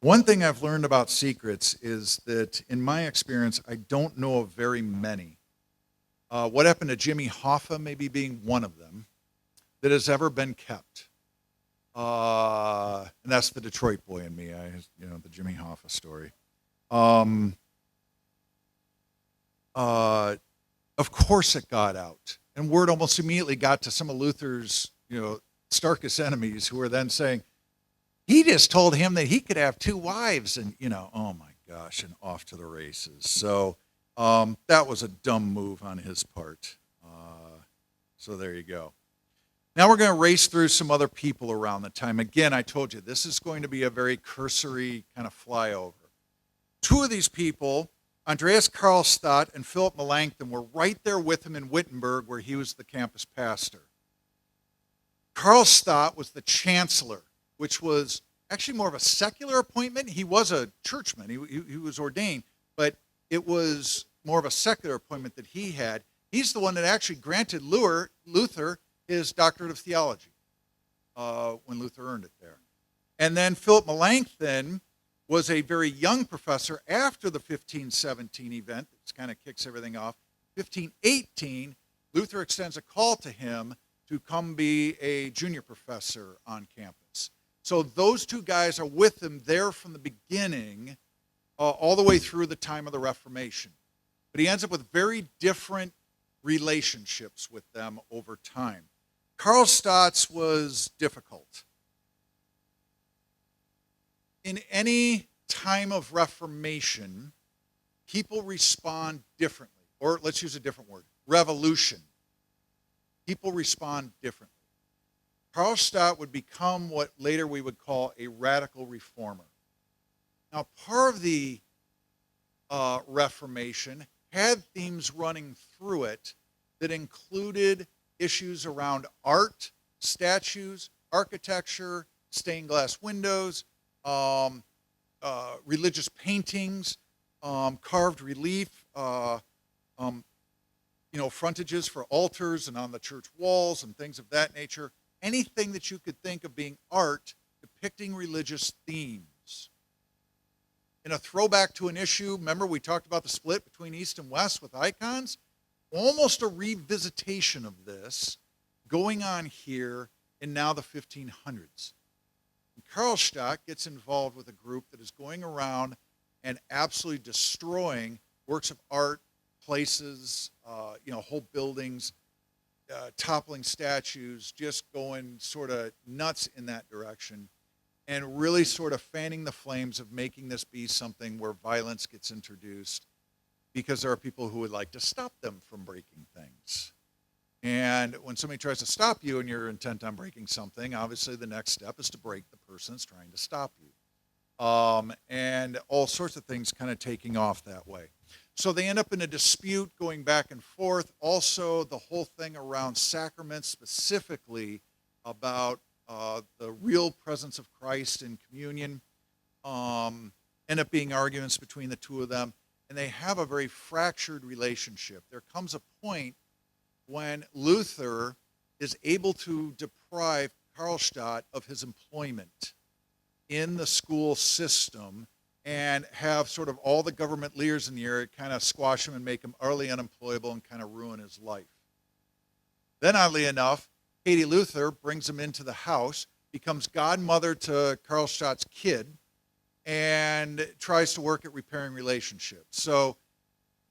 One thing I've learned about secrets is that, in my experience, I don't know of very many. What happened to Jimmy Hoffa maybe being one of them that has ever been kept. And that's the Detroit boy in me, the Jimmy Hoffa story. Of course it got out. And word almost immediately got to some of Luther's, starkest enemies, who were then saying, he just told him that he could have 2 wives, and, oh my gosh, and off to the races. So that was a dumb move on his part. So there you go. Now we're going to race through some other people around the time. Again, I told you, this is going to be a very cursory kind of flyover. 2 of these people, Andreas Karlstadt and Philip Melanchthon, were right there with him in Wittenberg, where he was the campus pastor. Karlstadt was the chancellor, which was actually more of a secular appointment. He was a churchman. He was ordained, but it was more of a secular appointment that he had. He's the one that actually granted Luther his doctorate of theology when Luther earned it there. And then Philip Melanchthon was a very young professor after the 1517 event that kind of kicks everything off. 1518, Luther extends a call to him to come be a junior professor on campus. So those 2 guys are with him there from the beginning, all the way through the time of the Reformation. But he ends up with very different relationships with them over time. Karlstadt's was difficult. In any time of Reformation, people respond differently. Or let's use a different word, revolution. People respond differently. Karlstadt would become what later we would call a radical reformer. Now, part of the Reformation had themes running through it that included issues around art, statues, architecture, stained glass windows, religious paintings, carved relief, frontages for altars and on the church walls and things of that nature. Anything that you could think of being art depicting religious themes. In a throwback to an issue, remember we talked about the split between East and West with icons? Almost a revisitation of this going on here in now the 1500s. And Karlstadt gets involved with a group that is going around and absolutely destroying works of art, places, whole buildings, toppling statues, just going sort of nuts in that direction, and really sort of fanning the flames of making this be something where violence gets introduced, because there are people who would like to stop them from breaking things. And when somebody tries to stop you and you're intent on breaking something, obviously the next step is to break the person that's trying to stop you. And all sorts of things kind of taking off that way. So they end up in a dispute going back and forth. Also, the whole thing around sacraments, specifically about the real presence of Christ in communion, end up being arguments between the 2 of them. And they have a very fractured relationship. There comes a point when Luther is able to deprive Karlstadt of his employment in the school system and have sort of all the government leaders in the area kind of squash him and make him utterly unemployable and kind of ruin his life. Then, oddly enough, Katie Luther brings him into the house, becomes godmother to Karlstadt's kid, and tries to work at repairing relationships. So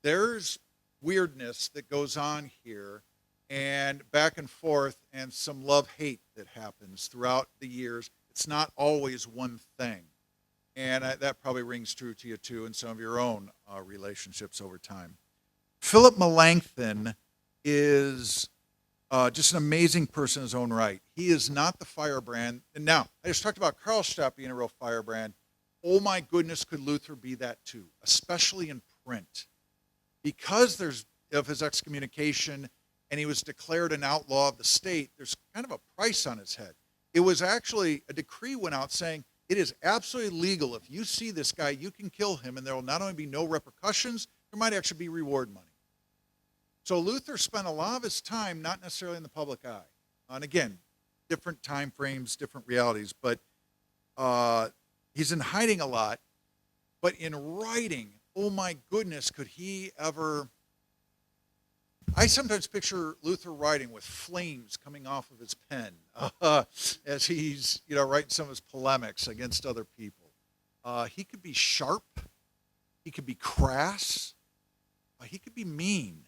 there's weirdness that goes on here, and back and forth, and some love-hate that happens throughout the years. It's not always one thing. And that probably rings true to you, too, in some of your own relationships over time. Philip Melanchthon is just an amazing person in his own right. He is not the firebrand. And now, I just talked about Karlstadt being a real firebrand. Oh my goodness, could Luther be that too, especially in print? Because of his excommunication, and he was declared an outlaw of the state, there's kind of a price on his head. It was actually, a decree went out saying It is absolutely legal. If you see this guy, you can kill him, and there will not only be no repercussions, there might actually be reward money. So Luther spent a lot of his time not necessarily in the public eye. And again, different time frames, different realities, but he's in hiding a lot. But in writing, oh my goodness, could he ever... I sometimes picture Luther writing with flames coming off of his pen as he's, writing some of his polemics against other people. He could be sharp. He could be crass. He could be mean.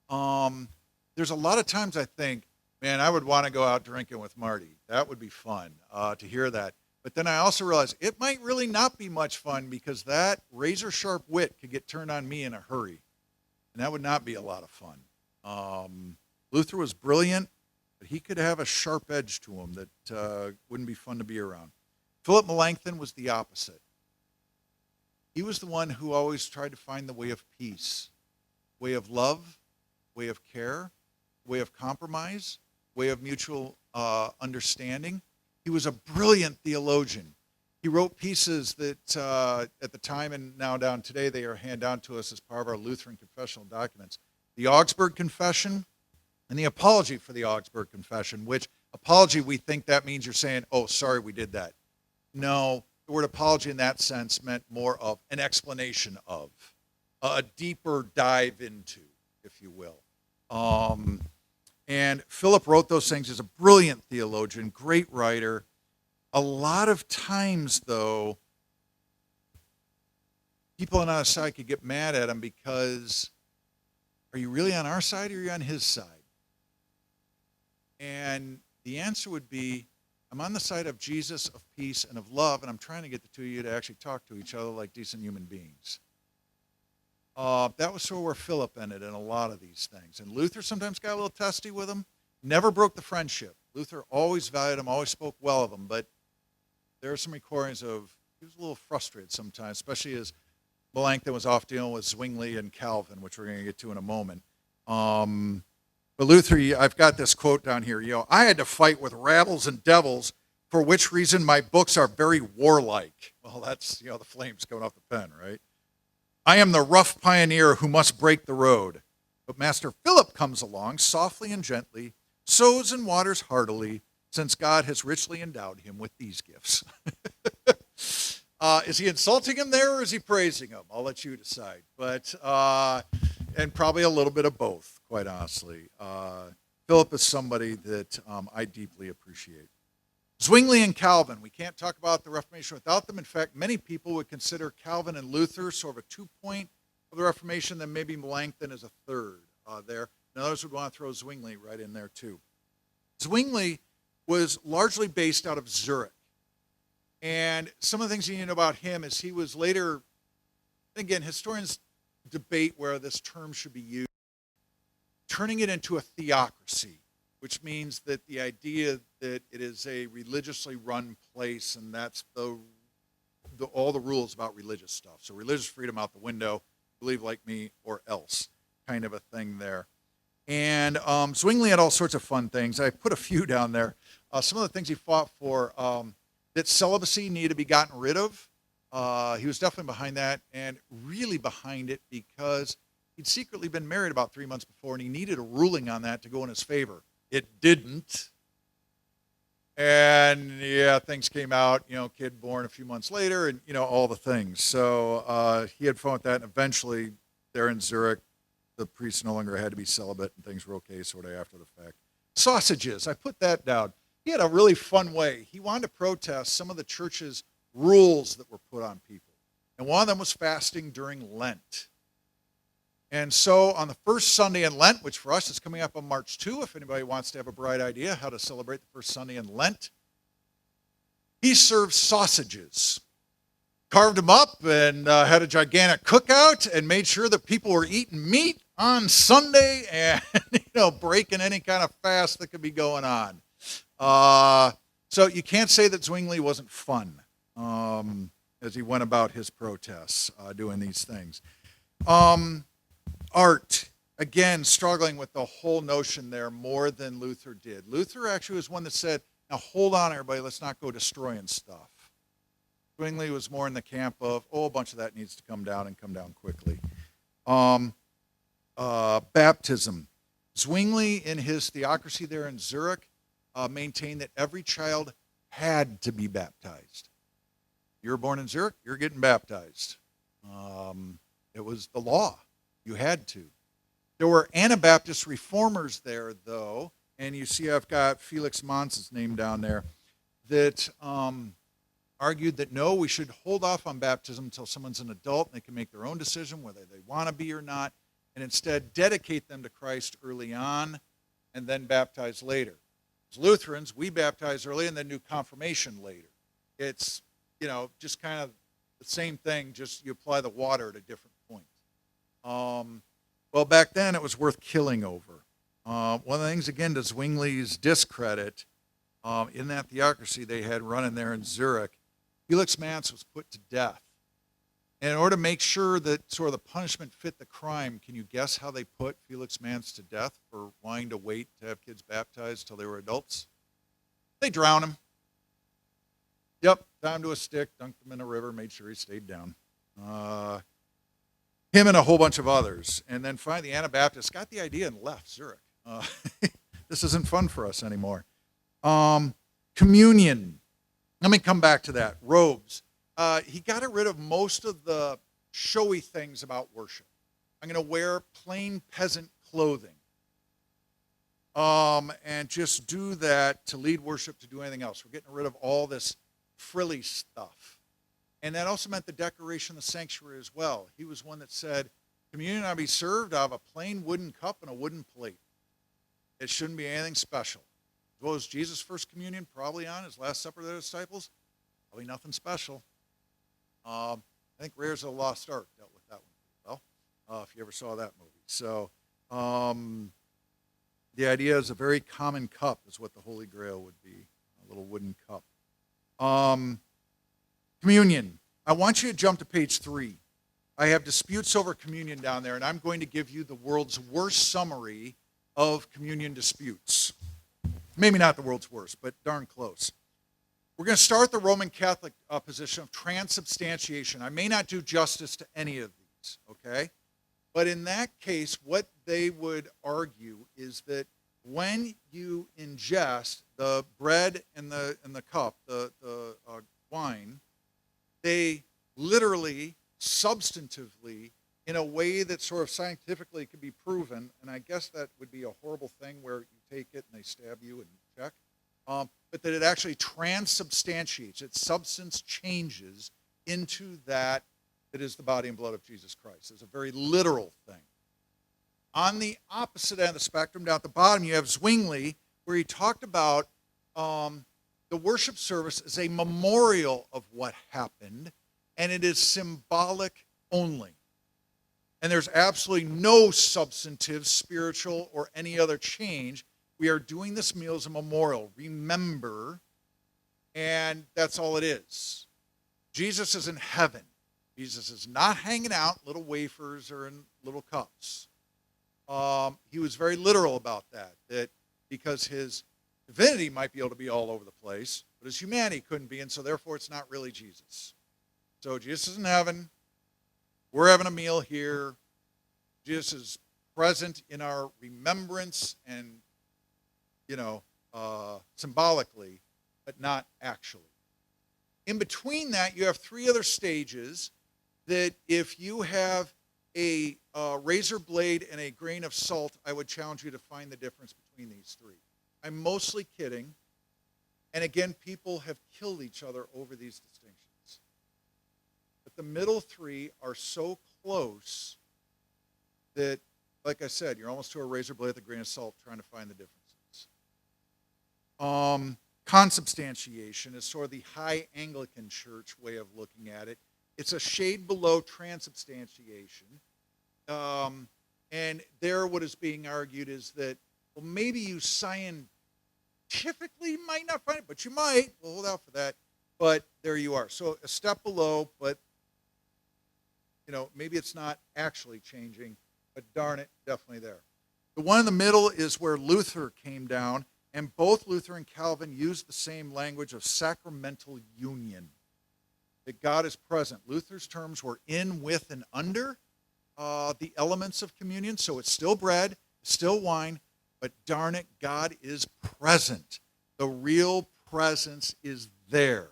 There's a lot of times I think, man, I would want to go out drinking with Marty. That would be fun to hear that. But then I also realize it might really not be much fun because that razor-sharp wit could get turned on me in a hurry. And that would not be a lot of fun. Luther was brilliant, but he could have a sharp edge to him that wouldn't be fun to be around. Philip Melanchthon was the opposite. He was the one who always tried to find the way of peace, way of love, way of care, way of compromise, way of mutual understanding. He was a brilliant theologian. He wrote pieces that at the time and now down today, they are handed down to us as part of our Lutheran confessional documents. The Augsburg Confession and the Apology for the Augsburg Confession, which apology, we think that means you're saying, oh, sorry, we did that. No, the word apology in that sense meant more of an explanation of, a deeper dive into, if you will. And Philip wrote those things as a brilliant theologian, great writer. A lot of times, though, people on our side could get mad at him because, are you really on our side or are you on his side? And the answer would be, I'm on the side of Jesus, of peace, and of love, and I'm trying to get the two of you to actually talk to each other like decent human beings. That was sort of where Philip ended in a lot of these things. And Luther sometimes got a little testy with him. Never broke the friendship. Luther always valued him, always spoke well of him, but there are some recordings of he was a little frustrated sometimes, especially as Melanchthon was off dealing with Zwingli and Calvin, which we're going to get to in a moment. But Luther, I've got this quote down here. I had to fight with rabbles and devils, for which reason my books are very warlike. Well, that's, the flames coming off the pen, right? I am the rough pioneer who must break the road. But Master Philip comes along, softly and gently, sows and waters heartily, since God has richly endowed him with these gifts. Is he insulting him there, or is he praising him? I'll let you decide. But and probably a little bit of both, quite honestly. Philip is somebody that I deeply appreciate. Zwingli and Calvin, we can't talk about the Reformation without them. In fact, many people would consider Calvin and Luther sort of a 2-point of the Reformation, then maybe Melanchthon as a third there. And others would want to throw Zwingli right in there too. Zwingli was largely based out of Zurich. And some of the things you need to know about him is he was later, again, historians debate where this term should be used, turning it into a theocracy, which means that the idea that it is a religiously run place, and that's all the rules about religious stuff. So religious freedom out the window, believe like me or else, kind of a thing there. And Zwingli had all sorts of fun things. I put a few down there. Some of the things he fought for, that celibacy needed to be gotten rid of. He was definitely behind that, and really behind it because he'd secretly been married about 3 months before, and he needed a ruling on that to go in his favor. It didn't. And yeah, things came out, kid born a few months later, and all the things. So he had fun with that, and eventually there in Zurich, the priest no longer had to be celibate, and things were okay sort of after the fact. Sausages, I put that down. He had a really fun way. He wanted to protest some of the church's rules that were put on people. And one of them was fasting during Lent. And so on the first Sunday in Lent, which for us is coming up on March 2, if anybody wants to have a bright idea how to celebrate the first Sunday in Lent, he served sausages, carved them up, and had a gigantic cookout, and made sure that people were eating meat on Sunday and breaking any kind of fast that could be going on. So you can't say that Zwingli wasn't fun as he went about his protests doing these things. Art, again, struggling with the whole notion there more than Luther did. Luther actually was one that said, now hold on, everybody, let's not go destroying stuff. Zwingli was more in the camp of, a bunch of that needs to come down and come down quickly. Baptism. Zwingli, in his theocracy there in Zurich, maintained that every child had to be baptized. You were born in Zurich, you're getting baptized. It was the law. You had to. There were Anabaptist reformers there, though, and you see I've got Felix Mons's name down there, that argued that no, we should hold off on baptism until someone's an adult and they can make their own decision whether they want to be or not, and instead dedicate them to Christ early on and then baptize later. As Lutherans, we baptize early and then do confirmation later. It's, just kind of the same thing, just you apply the water at a different point. Well, back then it was worth killing over. One of the things, again, to Zwingli's discredit, in that theocracy they had running there in Zurich, Felix Manz was put to death. And in order to make sure that sort of the punishment fit the crime, can you guess how they put Felix Manz to death for wanting to wait to have kids baptized till they were adults? They drowned him. Yep, tied him to a stick, dunked him in a river, made sure he stayed down. Him and a whole bunch of others. And then finally the Anabaptists got the idea and left Zurich. This isn't fun for us anymore. Communion. Let me come back to that. Robes. He got rid of most of the showy things about worship. I'm going to wear plain peasant clothing. And just do that to lead worship, to do anything else. We're getting rid of all this frilly stuff. And that also meant the decoration of the sanctuary as well. He was one that said, communion ought to be served out of a plain wooden cup and a wooden plate. It shouldn't be anything special. What was Jesus' first communion probably on, his Last Supper of the disciples? Probably nothing special. I think Raiders of the Lost Ark dealt with that one well, if you ever saw that movie. So the idea is a very common cup is what the Holy Grail would be, a little wooden cup. Communion. I want you to jump to page 3. I have disputes over communion down there, and I'm going to give you the world's worst summary of communion disputes. Maybe not the world's worst, but darn close. We're going to start the Roman Catholic position of transubstantiation. I may not do justice to any of these, okay? But in that case, what they would argue is that when you ingest the bread and the cup, the wine, they literally, substantively, in a way that sort of scientifically could be proven, and I guess that would be a horrible thing where you take it and they stab you and check, but that it actually transubstantiates, its substance changes into that is the body and blood of Jesus Christ. It's a very literal thing. On the opposite end of the spectrum, down at the bottom, you have Zwingli, where he talked about the worship service as a memorial of what happened, and it is symbolic only. And there's absolutely no substantive, spiritual, or any other change. We are doing this meal as a memorial. Remember, and that's all it is. Jesus is in heaven. Jesus is not hanging out in little wafers or in little cups. He was very literal about that because his divinity might be able to be all over the place, but his humanity couldn't be, and so therefore it's not really Jesus. So Jesus is in heaven. We're having a meal here. Jesus is present in our remembrance and, symbolically, but not actually. In between that, you have 3 other stages that if you have a razor blade and a grain of salt, I would challenge you to find the difference between these 3. I'm mostly kidding. And again, people have killed each other over these distinctions. But the middle 3 are so close that, like I said, you're almost to a razor blade with a grain of salt trying to find the differences. Consubstantiation is sort of the high Anglican church way of looking at it. It's a shade below transubstantiation. And there what is being argued is that, well, maybe you scientifically might not find it, but you might. We'll hold out for that. But there you are. So a step below, but, maybe it's not actually changing, but darn it, definitely there. The one in the middle is where Luther came down, and both Luther and Calvin used the same language of sacramental union. that God is present. Luther's terms were in, with, and under the elements of communion. So it's still bread, still wine, but darn it, God is present. The real presence is there.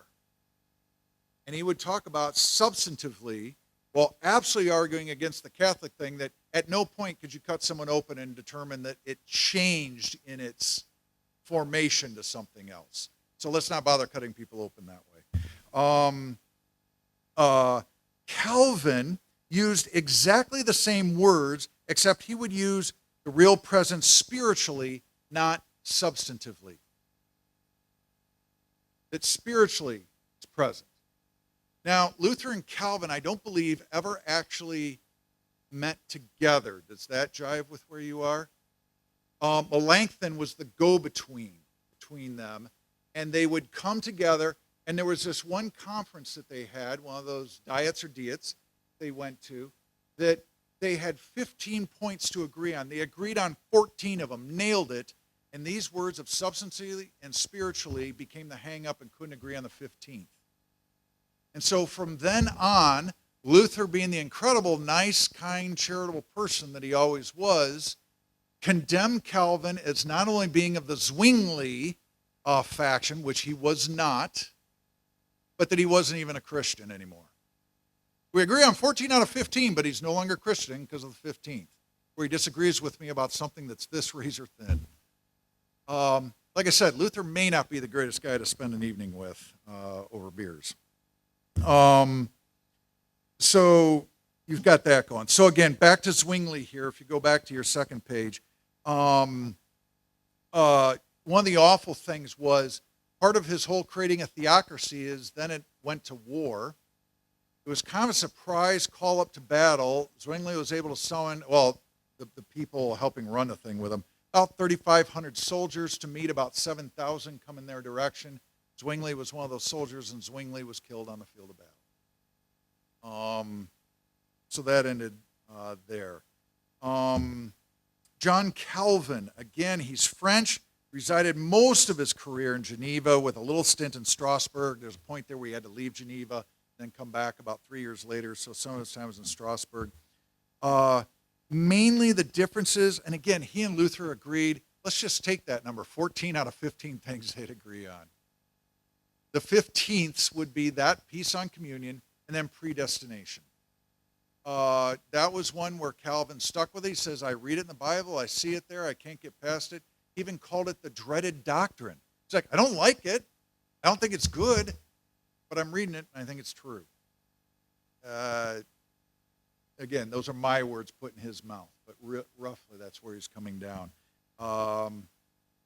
And he would talk about substantively, while absolutely arguing against the Catholic thing, that at no point could you cut someone open and determine that it changed in its formation to something else. So let's not bother cutting people open that way. Calvin used exactly the same words, except he would use the real presence spiritually, not substantively. That spiritually is present. Now, Luther and Calvin, I don't believe, ever actually met together. Does that jive with where you are? Melanchthon was the go-between between them, and they would come together, and there was this one conference that they had, one of those diets or diets they went to, that they had 15 points to agree on. They agreed on 14 of them, nailed it, and these words of substantially and spiritually became the hang-up and couldn't agree on the 15th. And so from then on, Luther, being the incredible, nice, kind, charitable person that he always was, condemned Calvin as not only being of the Zwingli faction, which he was not, but that he wasn't even a Christian anymore. We agree on 14 out of 15, but he's no longer Christian because of the 15th, where he disagrees with me about something that's this razor thin. Like I said, Luther may not be the greatest guy to spend an evening with over beers. So you've got that going. So again, back to Zwingli here. If you go back to your second page, one of the awful things was part of his whole creating a theocracy is then it went to war. It was kind of a surprise call up to battle. Zwingli was able to summon, well, the people helping run the thing with him, about 3,500 soldiers to meet about 7,000 come in their direction. Zwingli was one of those soldiers, and Zwingli was killed on the field of battle. So that ended there. John Calvin, again, he's French, resided most of his career in Geneva with a little stint in Strasbourg. There's a point there where he had to leave Geneva, then come back about 3 years later, so some of his time was in Strasbourg. Mainly the differences, and again, he and Luther agreed, let's just take that number, 14 out of 15 things they'd agree on. The 15th would be that piece on communion, and then predestination. That was one where Calvin stuck with it. He says, I read it in the Bible, I see it there, I can't get past it. He even called it the dreaded doctrine. He's like, I don't like it, I don't think it's good, but I'm reading it, and I think it's true. Again, those are my words put in his mouth, but roughly that's where he's coming down.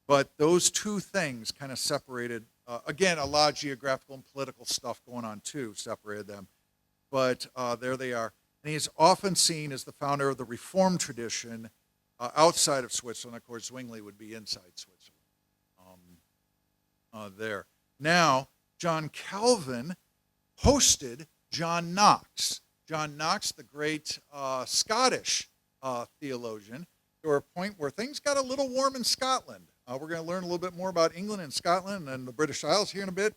But those two things kind of separated, again, a lot of geographical and political stuff going on too, separated them. But there they are. And he's often seen as the founder of the Reformed tradition outside of Switzerland. Of course, Zwingli would be inside Switzerland there. Now, John Calvin hosted John Knox. John Knox, the great Scottish theologian, to a point where things got a little warm in Scotland. We're going to learn a little bit more about England and Scotland and the British Isles here in a bit.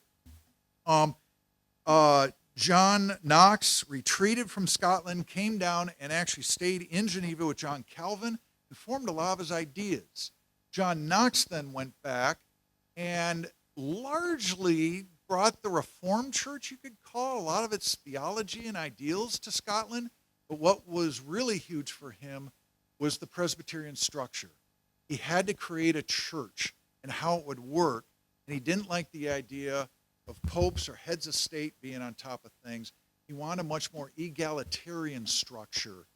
John Knox retreated from Scotland, came down, and actually stayed in Geneva with John Calvin and formed a lot of his ideas. John Knox then went back and largely brought the Reformed Church, you could call, a lot of its theology and ideals to Scotland. But what was really huge for him was the Presbyterian structure. He had to create a church and how it would work, and he didn't like the idea of popes or heads of state being on top of things. He wanted a much more egalitarian structure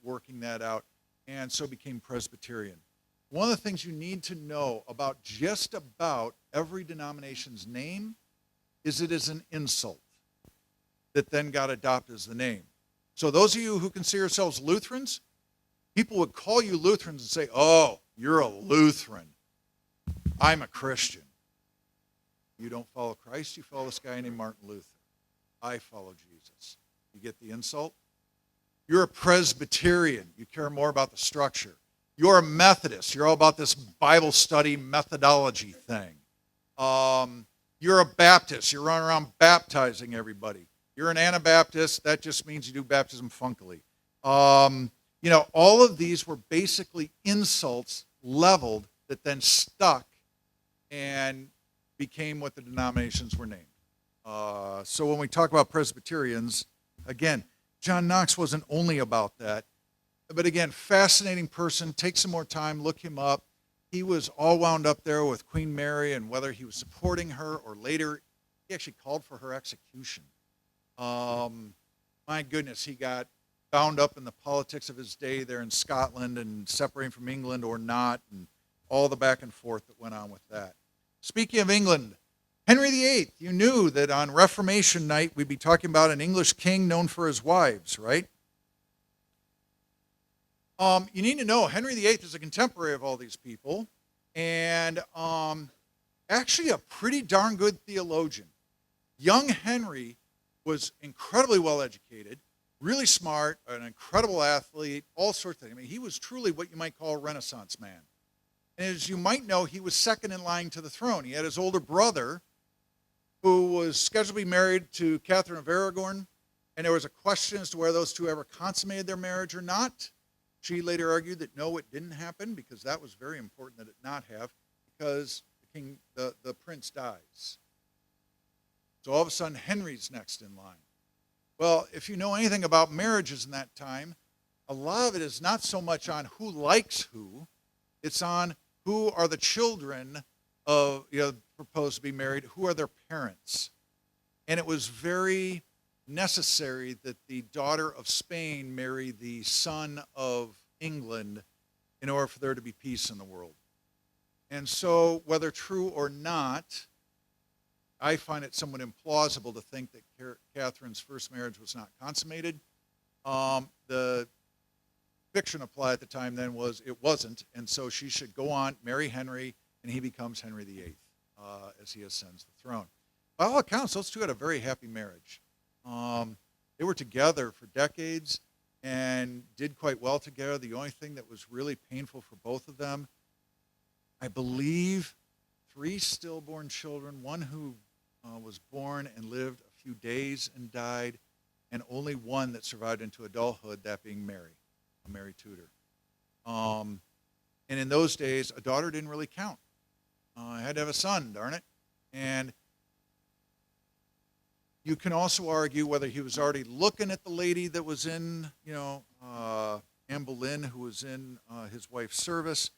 working that out, and so became Presbyterian. One of the things you need to know about just about every denomination's name is it is an insult that then got adopted as the name. So those of you who consider yourselves Lutherans, people would call you Lutherans and say, oh, you're a Lutheran. I'm a Christian. You don't follow Christ, you follow this guy named Martin Luther. I follow Jesus. You get the insult? You're a Presbyterian. You care more about the structure. You're a Methodist. You're all about this Bible study methodology thing. You're a Baptist. You're running around baptizing everybody. You're an Anabaptist. That just means you do baptism funkily. All of these were basically insults leveled that then stuck and became what the denominations were named. So when we talk about Presbyterians, again, John Knox wasn't only about that. But again, fascinating person. Take some more time, look him up. He was all wound up there with Queen Mary, and whether he was supporting her or later, he actually called for her execution. My goodness, he got bound up in the politics of his day there in Scotland and separating from England or not, and all the back and forth that went on with that. Speaking of England, Henry VIII, you knew that on Reformation night we'd be talking about an English king known for his wives, right? You need to know Henry VIII is a contemporary of all these people, and actually a pretty darn good theologian. Young Henry was incredibly well educated, really smart, an incredible athlete, all sorts of things. I mean, he was truly what you might call a Renaissance man. And as you might know, he was second in line to the throne. He had his older brother, who was scheduled to be married to Catherine of Aragon, and there was a question as to whether those two ever consummated their marriage or not. She later argued that no, it didn't happen, because that was very important that it not have, because the prince dies. So all of a sudden, Henry's next in line. Well, if you know anything about marriages in that time, a lot of it is not so much on who likes who, it's on who are the children of, proposed to be married, who are their parents. And it was very necessary that the daughter of Spain marry the son of England in order for there to be peace in the world. And so, whether true or not, I find it somewhat implausible to think that Catherine's first marriage was not consummated. The fiction applied at the time then was it wasn't, and so she should go on, marry Henry, and he becomes Henry VIII as he ascends the throne. By all accounts, those two had a very happy marriage. They were together for decades and did quite well together. The only thing that was really painful for both of them, I believe, 3 stillborn children, one who was born and lived a few days and died, and only one that survived into adulthood, that being Mary, a Mary Tudor. And in those days, a daughter didn't really count. I had to have a son, darn it. And you can also argue whether he was already looking at the lady that was in, Anne Boleyn, who was in his wife's service,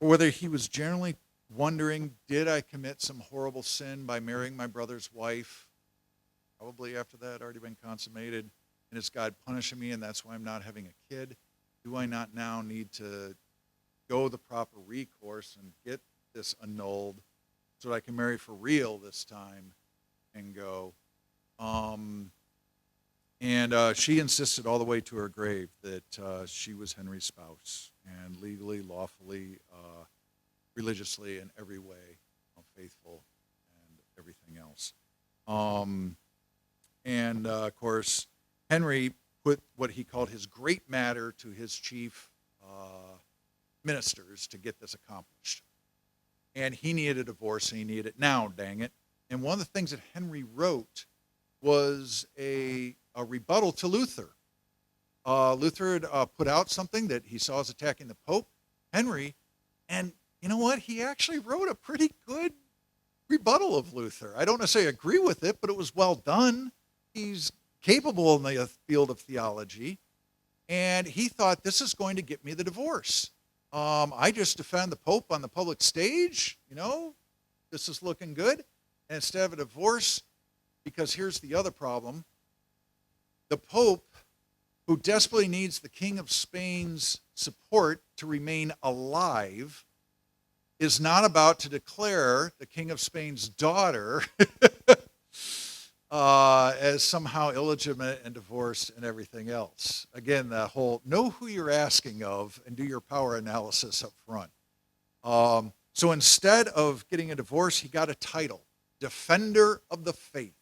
or whether he was generally wondering, did I commit some horrible sin by marrying my brother's wife? Probably after that had already been consummated. And is God punishing me, and that's why I'm not having a kid? Do I not now need to go the proper recourse and get this annulled so that I can marry for real this time and go? She insisted all the way to her grave that she was Henry's spouse, and legally, lawfully, religiously, in every way, faithful, and everything else. Of course, Henry put what he called his great matter to his chief ministers to get this accomplished. And he needed a divorce, and he needed it now, dang it. And one of the things that Henry wrote was a rebuttal to Luther. Luther had put out something that he saw as attacking the Pope, Henry, and you know what? He actually wrote a pretty good rebuttal of Luther. I don't necessarily agree with it, but it was well done. He's capable in the field of theology, and he thought, this is going to get me the divorce. I just defend the Pope on the public stage, this is looking good. And instead of a divorce, because here's the other problem, the Pope, who desperately needs the King of Spain's support to remain alive, is not about to declare the King of Spain's daughter as somehow illegitimate and divorced and everything else. Again, the whole know who you're asking of and do your power analysis up front. So instead of getting a divorce, he got a title, Defender of the Faith.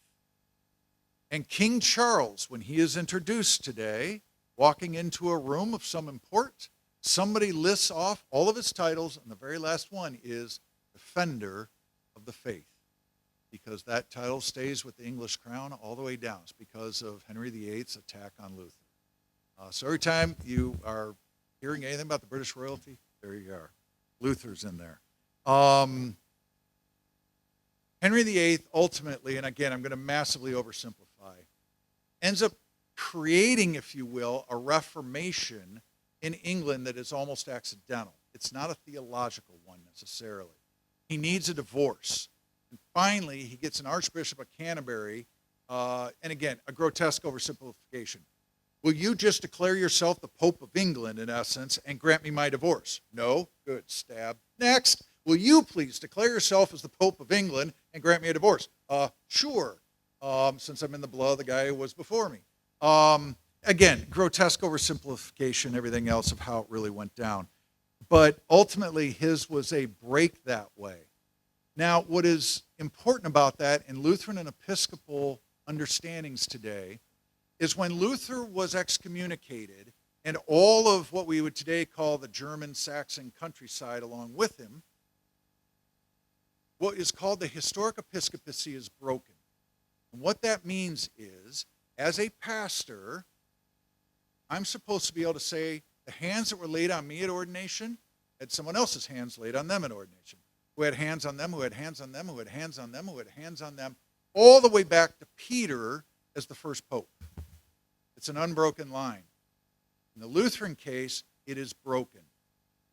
And King Charles, when he is introduced today, walking into a room of some import, somebody lists off all of his titles, and the very last one is Defender of the Faith. because that title stays with the English crown all the way down. It's because of Henry VIII's attack on Luther. So every time you are hearing anything about the British royalty, there you are. Luther's in there. Henry VIII ultimately, and again, I'm going to massively oversimplify, ends up creating, if you will, a Reformation in England that is almost accidental. It's not a theological one necessarily. He needs a divorce. And finally, he gets an Archbishop of Canterbury, and again, a grotesque oversimplification. Will you just declare yourself the Pope of England, in essence, and grant me my divorce? No? Good. Stab. Next. Will you please declare yourself as the Pope of England and grant me a divorce? Sure. Since I'm in the blood of the guy who was before me. Again, grotesque oversimplification, everything else of how it really went down. But ultimately, his was a break that way. Now, what is important about that in Lutheran and Episcopal understandings today is when Luther was excommunicated and all of what we would today call the German Saxon countryside along with him, what is called the historic episcopacy is broken. And what that means is, as a pastor, I'm supposed to be able to say the hands that were laid on me at ordination had someone else's hands laid on them at ordination, who had hands on them, who had hands on them, who had hands on them, who had hands on them, all the way back to Peter as the first pope. It's an unbroken line. In the Lutheran case, it is broken.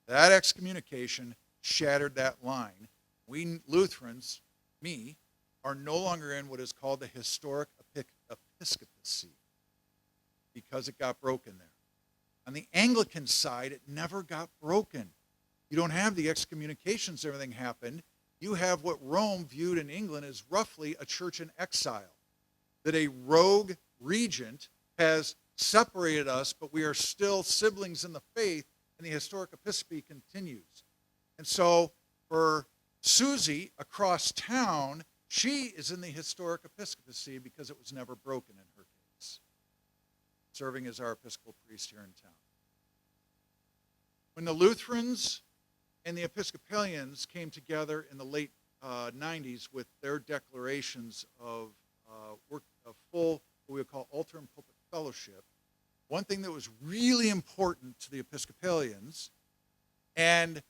That excommunication shattered that line. We Lutherans, me, are no longer in what is called the historic episcopacy because it got broken there. On the Anglican side, it never got broken. You don't have the excommunications, everything happened. You have what Rome viewed in England as roughly a church in exile, that a rogue regent has separated us, but we are still siblings in the faith, and the historic episcopacy continues. And so for Susie across town, she is in the historic episcopacy because it was never broken in her case, serving as our episcopal priest here in town. When the Lutherans and the Episcopalians came together in the late 90s with their declarations of full, what we would call altar and pulpit fellowship, one thing that was really important to the Episcopalians, and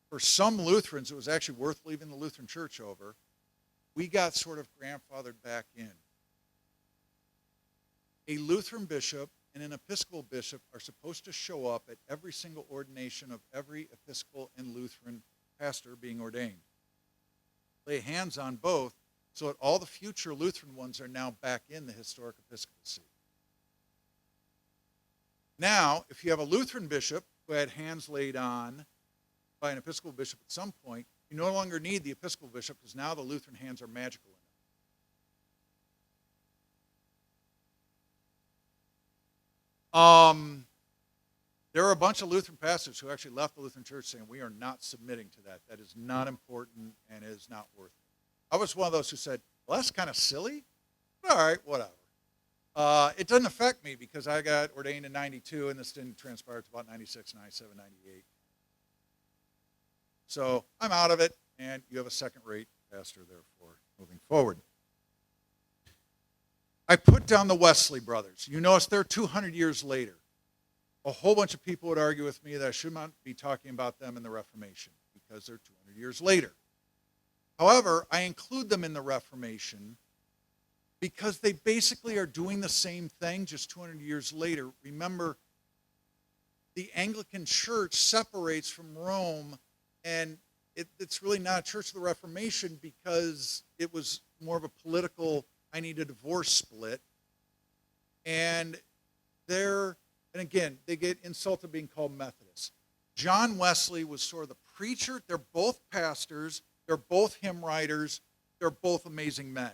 for some Lutherans, it was actually worth leaving the Lutheran Church over, we got sort of grandfathered back in. A Lutheran bishop and an Episcopal bishop are supposed to show up at every single ordination of every Episcopal and Lutheran pastor being ordained. Lay hands on both so that all the future Lutheran ones are now back in the historic episcopacy. Now, if you have a Lutheran bishop who had hands laid on by an Episcopal bishop at some point, you no longer need the Episcopal bishop because now the Lutheran hands are magical enough. There are a bunch of Lutheran pastors who actually left the Lutheran Church saying, we are not submitting to that. That is not important and is not worth it. I was one of those who said, well, that's kind of silly. All right, whatever. It doesn't affect me because I got ordained in 92 and this didn't transpire to about 96, 97, 98. So I'm out of it, and you have a second-rate pastor, therefore, moving forward. I put down the Wesley brothers. You notice they're 200 years later. A whole bunch of people would argue with me that I should not be talking about them in the Reformation because they're 200 years later. However, I include them in the Reformation because they basically are doing the same thing just 200 years later. Remember, the Anglican Church separates from Rome, and it's really not a church of the Reformation because it was more of a political, I need a divorce split. And again, they get insulted being called Methodists. John Wesley was sort of the preacher. They're both pastors. They're both hymn writers. They're both amazing men.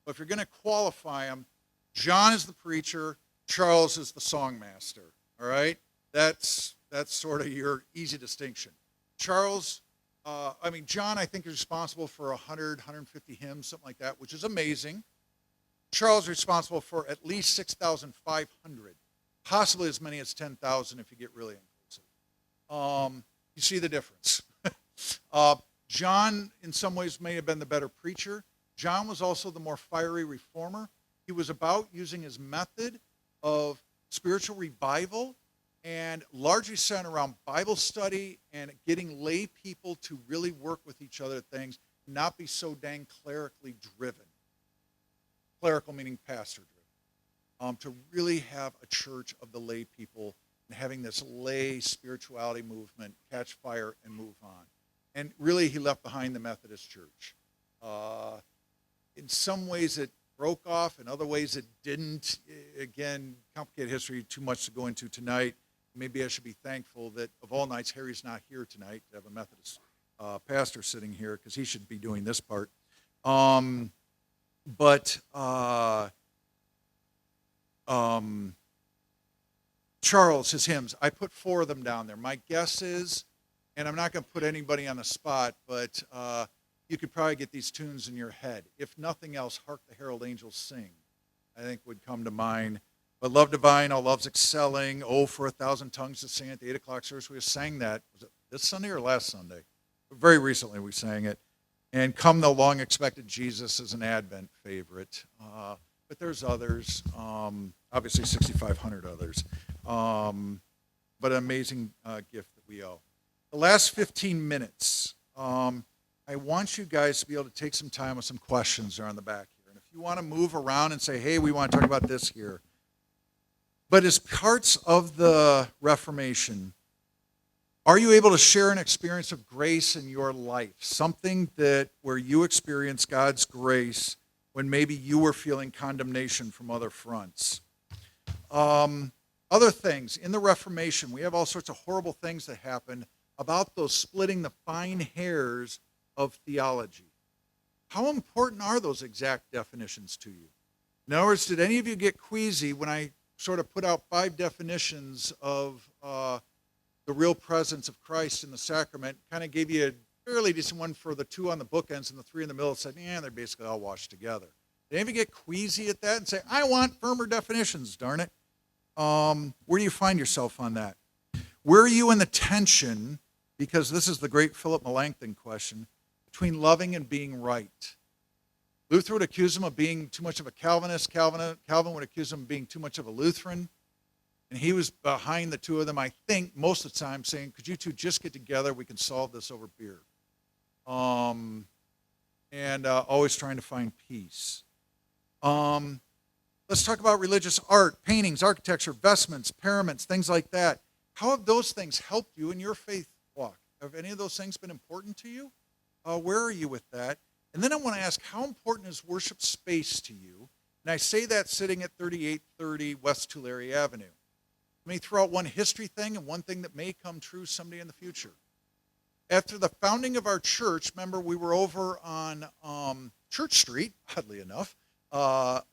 But if you're going to qualify them, John is the preacher. Charles is the songmaster. All right? That's sort of your easy distinction. John, I think is responsible for 100, 150 hymns, something like that, which is amazing. Charles is responsible for at least 6,500, possibly as many as 10,000 if you get really inclusive. You see the difference. John, in some ways, may have been the better preacher, John was also the more fiery reformer. He was about using his method of spiritual revival and largely centered around Bible study and getting lay people to really work with each other at things, not be so dang clerically driven. Clerical meaning pastor driven. To really have a church of the lay people and having this lay spirituality movement catch fire and move on. And really, he left behind the Methodist Church. In some ways, it broke off. In other ways, it didn't. Again, complicated history, too much to go into tonight. Maybe I should be thankful that of all nights, Harry's not here tonight to have a Methodist pastor sitting here because he should be doing this part. Charles, his hymns, I put 4 of them down there. My guess is, and I'm not going to put anybody on the spot, but you could probably get these tunes in your head. If nothing else, Hark the Herald Angels Sing, I think would come to mind. But Love Divine, All Love's Excelling, Oh, for 1,000 Tongues to Sing at the 8 o'clock service. We sang that, was it this Sunday or last Sunday? Very recently we sang it. And Come Thou Long Expected Jesus is an Advent favorite. But there's others, obviously 6,500 others. But an amazing gift that we owe. The last 15 minutes, I want you guys to be able to take some time with some questions there on the back here. And if you want to move around and say, hey, we want to talk about this here. But as parts of the Reformation, are you able to share an experience of grace in your life? Something that where you experienced God's grace when maybe you were feeling condemnation from other fronts. Other things, in the Reformation, we have all sorts of horrible things that happen about those splitting the fine hairs of theology. How important are those exact definitions to you? In other words, did any of you get queasy when I sort of put out 5 definitions of the real presence of Christ in the sacrament, kind of gave you a fairly decent one for the 2 on the bookends and the 3 in the middle, said, yeah, they're basically all washed together. Did any of you get queasy at that and say, I want firmer definitions, darn it? Where do you find yourself on that? Where are you in the tension, because this is the great Philip Melanchthon question, between loving and being right? Luther would accuse him of being too much of a Calvinist. Calvin would accuse him of being too much of a Lutheran. And he was behind the 2 of them, I think, most of the time saying, could you 2 just get together? We can solve this over beer. Always trying to find peace. Let's talk about religious art, paintings, architecture, vestments, paraments, things like that. How have those things helped you in your faith walk? Have any of those things been important to you? Where are you with that? And then I want to ask, how important is worship space to you? And I say that sitting at 3830 West Tulare Avenue. Let me throw out one history thing and one thing that may come true someday in the future. After the founding of our church, remember we were over on Church Street, oddly enough, or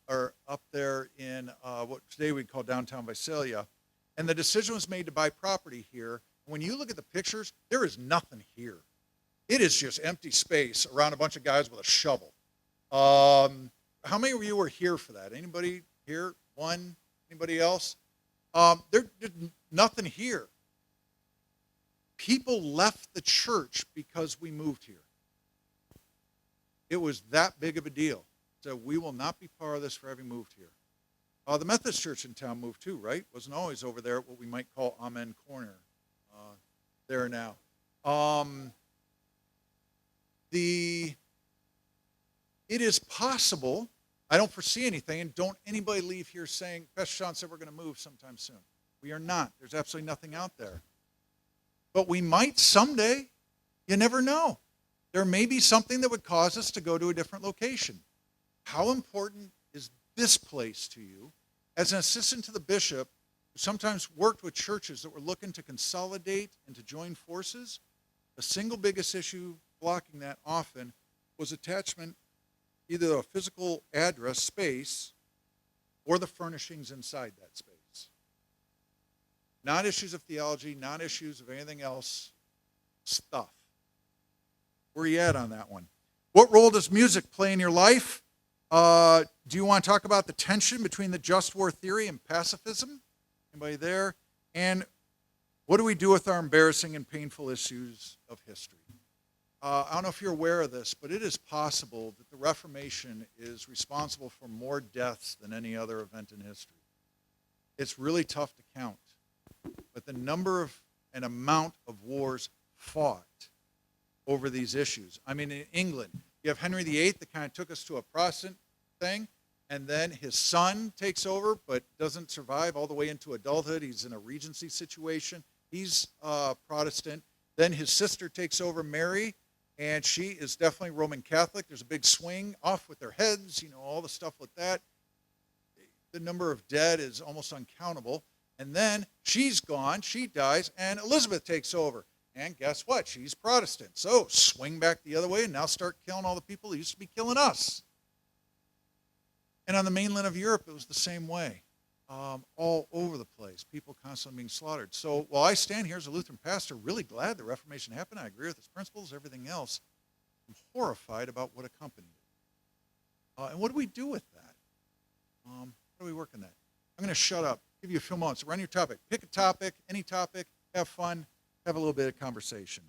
up there in what today we'd call downtown Visalia, and the decision was made to buy property here. When you look at the pictures, there is nothing here. It is just empty space around a bunch of guys with a shovel. How many of you were here for that? Anybody here? One? Anybody else? There's nothing here. People left the church because we moved here. It was that big of a deal. So we will not be part of this for having moved here. The Methodist church in town moved too, right? Wasn't always over there at what we might call Amen Corner. There now. It is possible, I don't foresee anything, and don't anybody leave here saying, Pastor Sean said we're going to move sometime soon. We are not. There's absolutely nothing out there. But we might someday. You never know. There may be something that would cause us to go to a different location. How important is this place to you? As an assistant to the bishop, who sometimes worked with churches that were looking to consolidate and to join forces, the single biggest issue blocking that often was attachment, either a physical address, space, or the furnishings inside that space. Not issues of theology, not issues of anything else, stuff. Where are you at on that one? What role does music play in your life? Do you want to talk about the tension between the just war theory and pacifism? Anybody there? And what do we do with our embarrassing and painful issues of history? I don't know if you're aware of this, but it is possible that the Reformation is responsible for more deaths than any other event in history. It's really tough to count, but the number of and amount of wars fought over these issues. I mean, in England, you have Henry VIII that kind of took us to a Protestant thing, and then his son takes over but doesn't survive all the way into adulthood. He's in a regency situation. He's Protestant. Then his sister takes over, Mary, and she is definitely Roman Catholic. There's a big swing, off with their heads, all the stuff like that. The number of dead is almost uncountable. And then she's gone, she dies, and Elizabeth takes over. And guess what? She's Protestant. So swing back the other way and now start killing all the people who used to be killing us. And on the mainland of Europe, it was the same way. All over the place, people constantly being slaughtered. So while I stand here as a Lutheran pastor, really glad the Reformation happened, I agree with its principles, everything else, I'm horrified about what accompanied it. And what do we do with that? How do we work on that? I'm going to shut up, give you a few moments, run your topic. Pick a topic, any topic, have fun, have a little bit of conversation.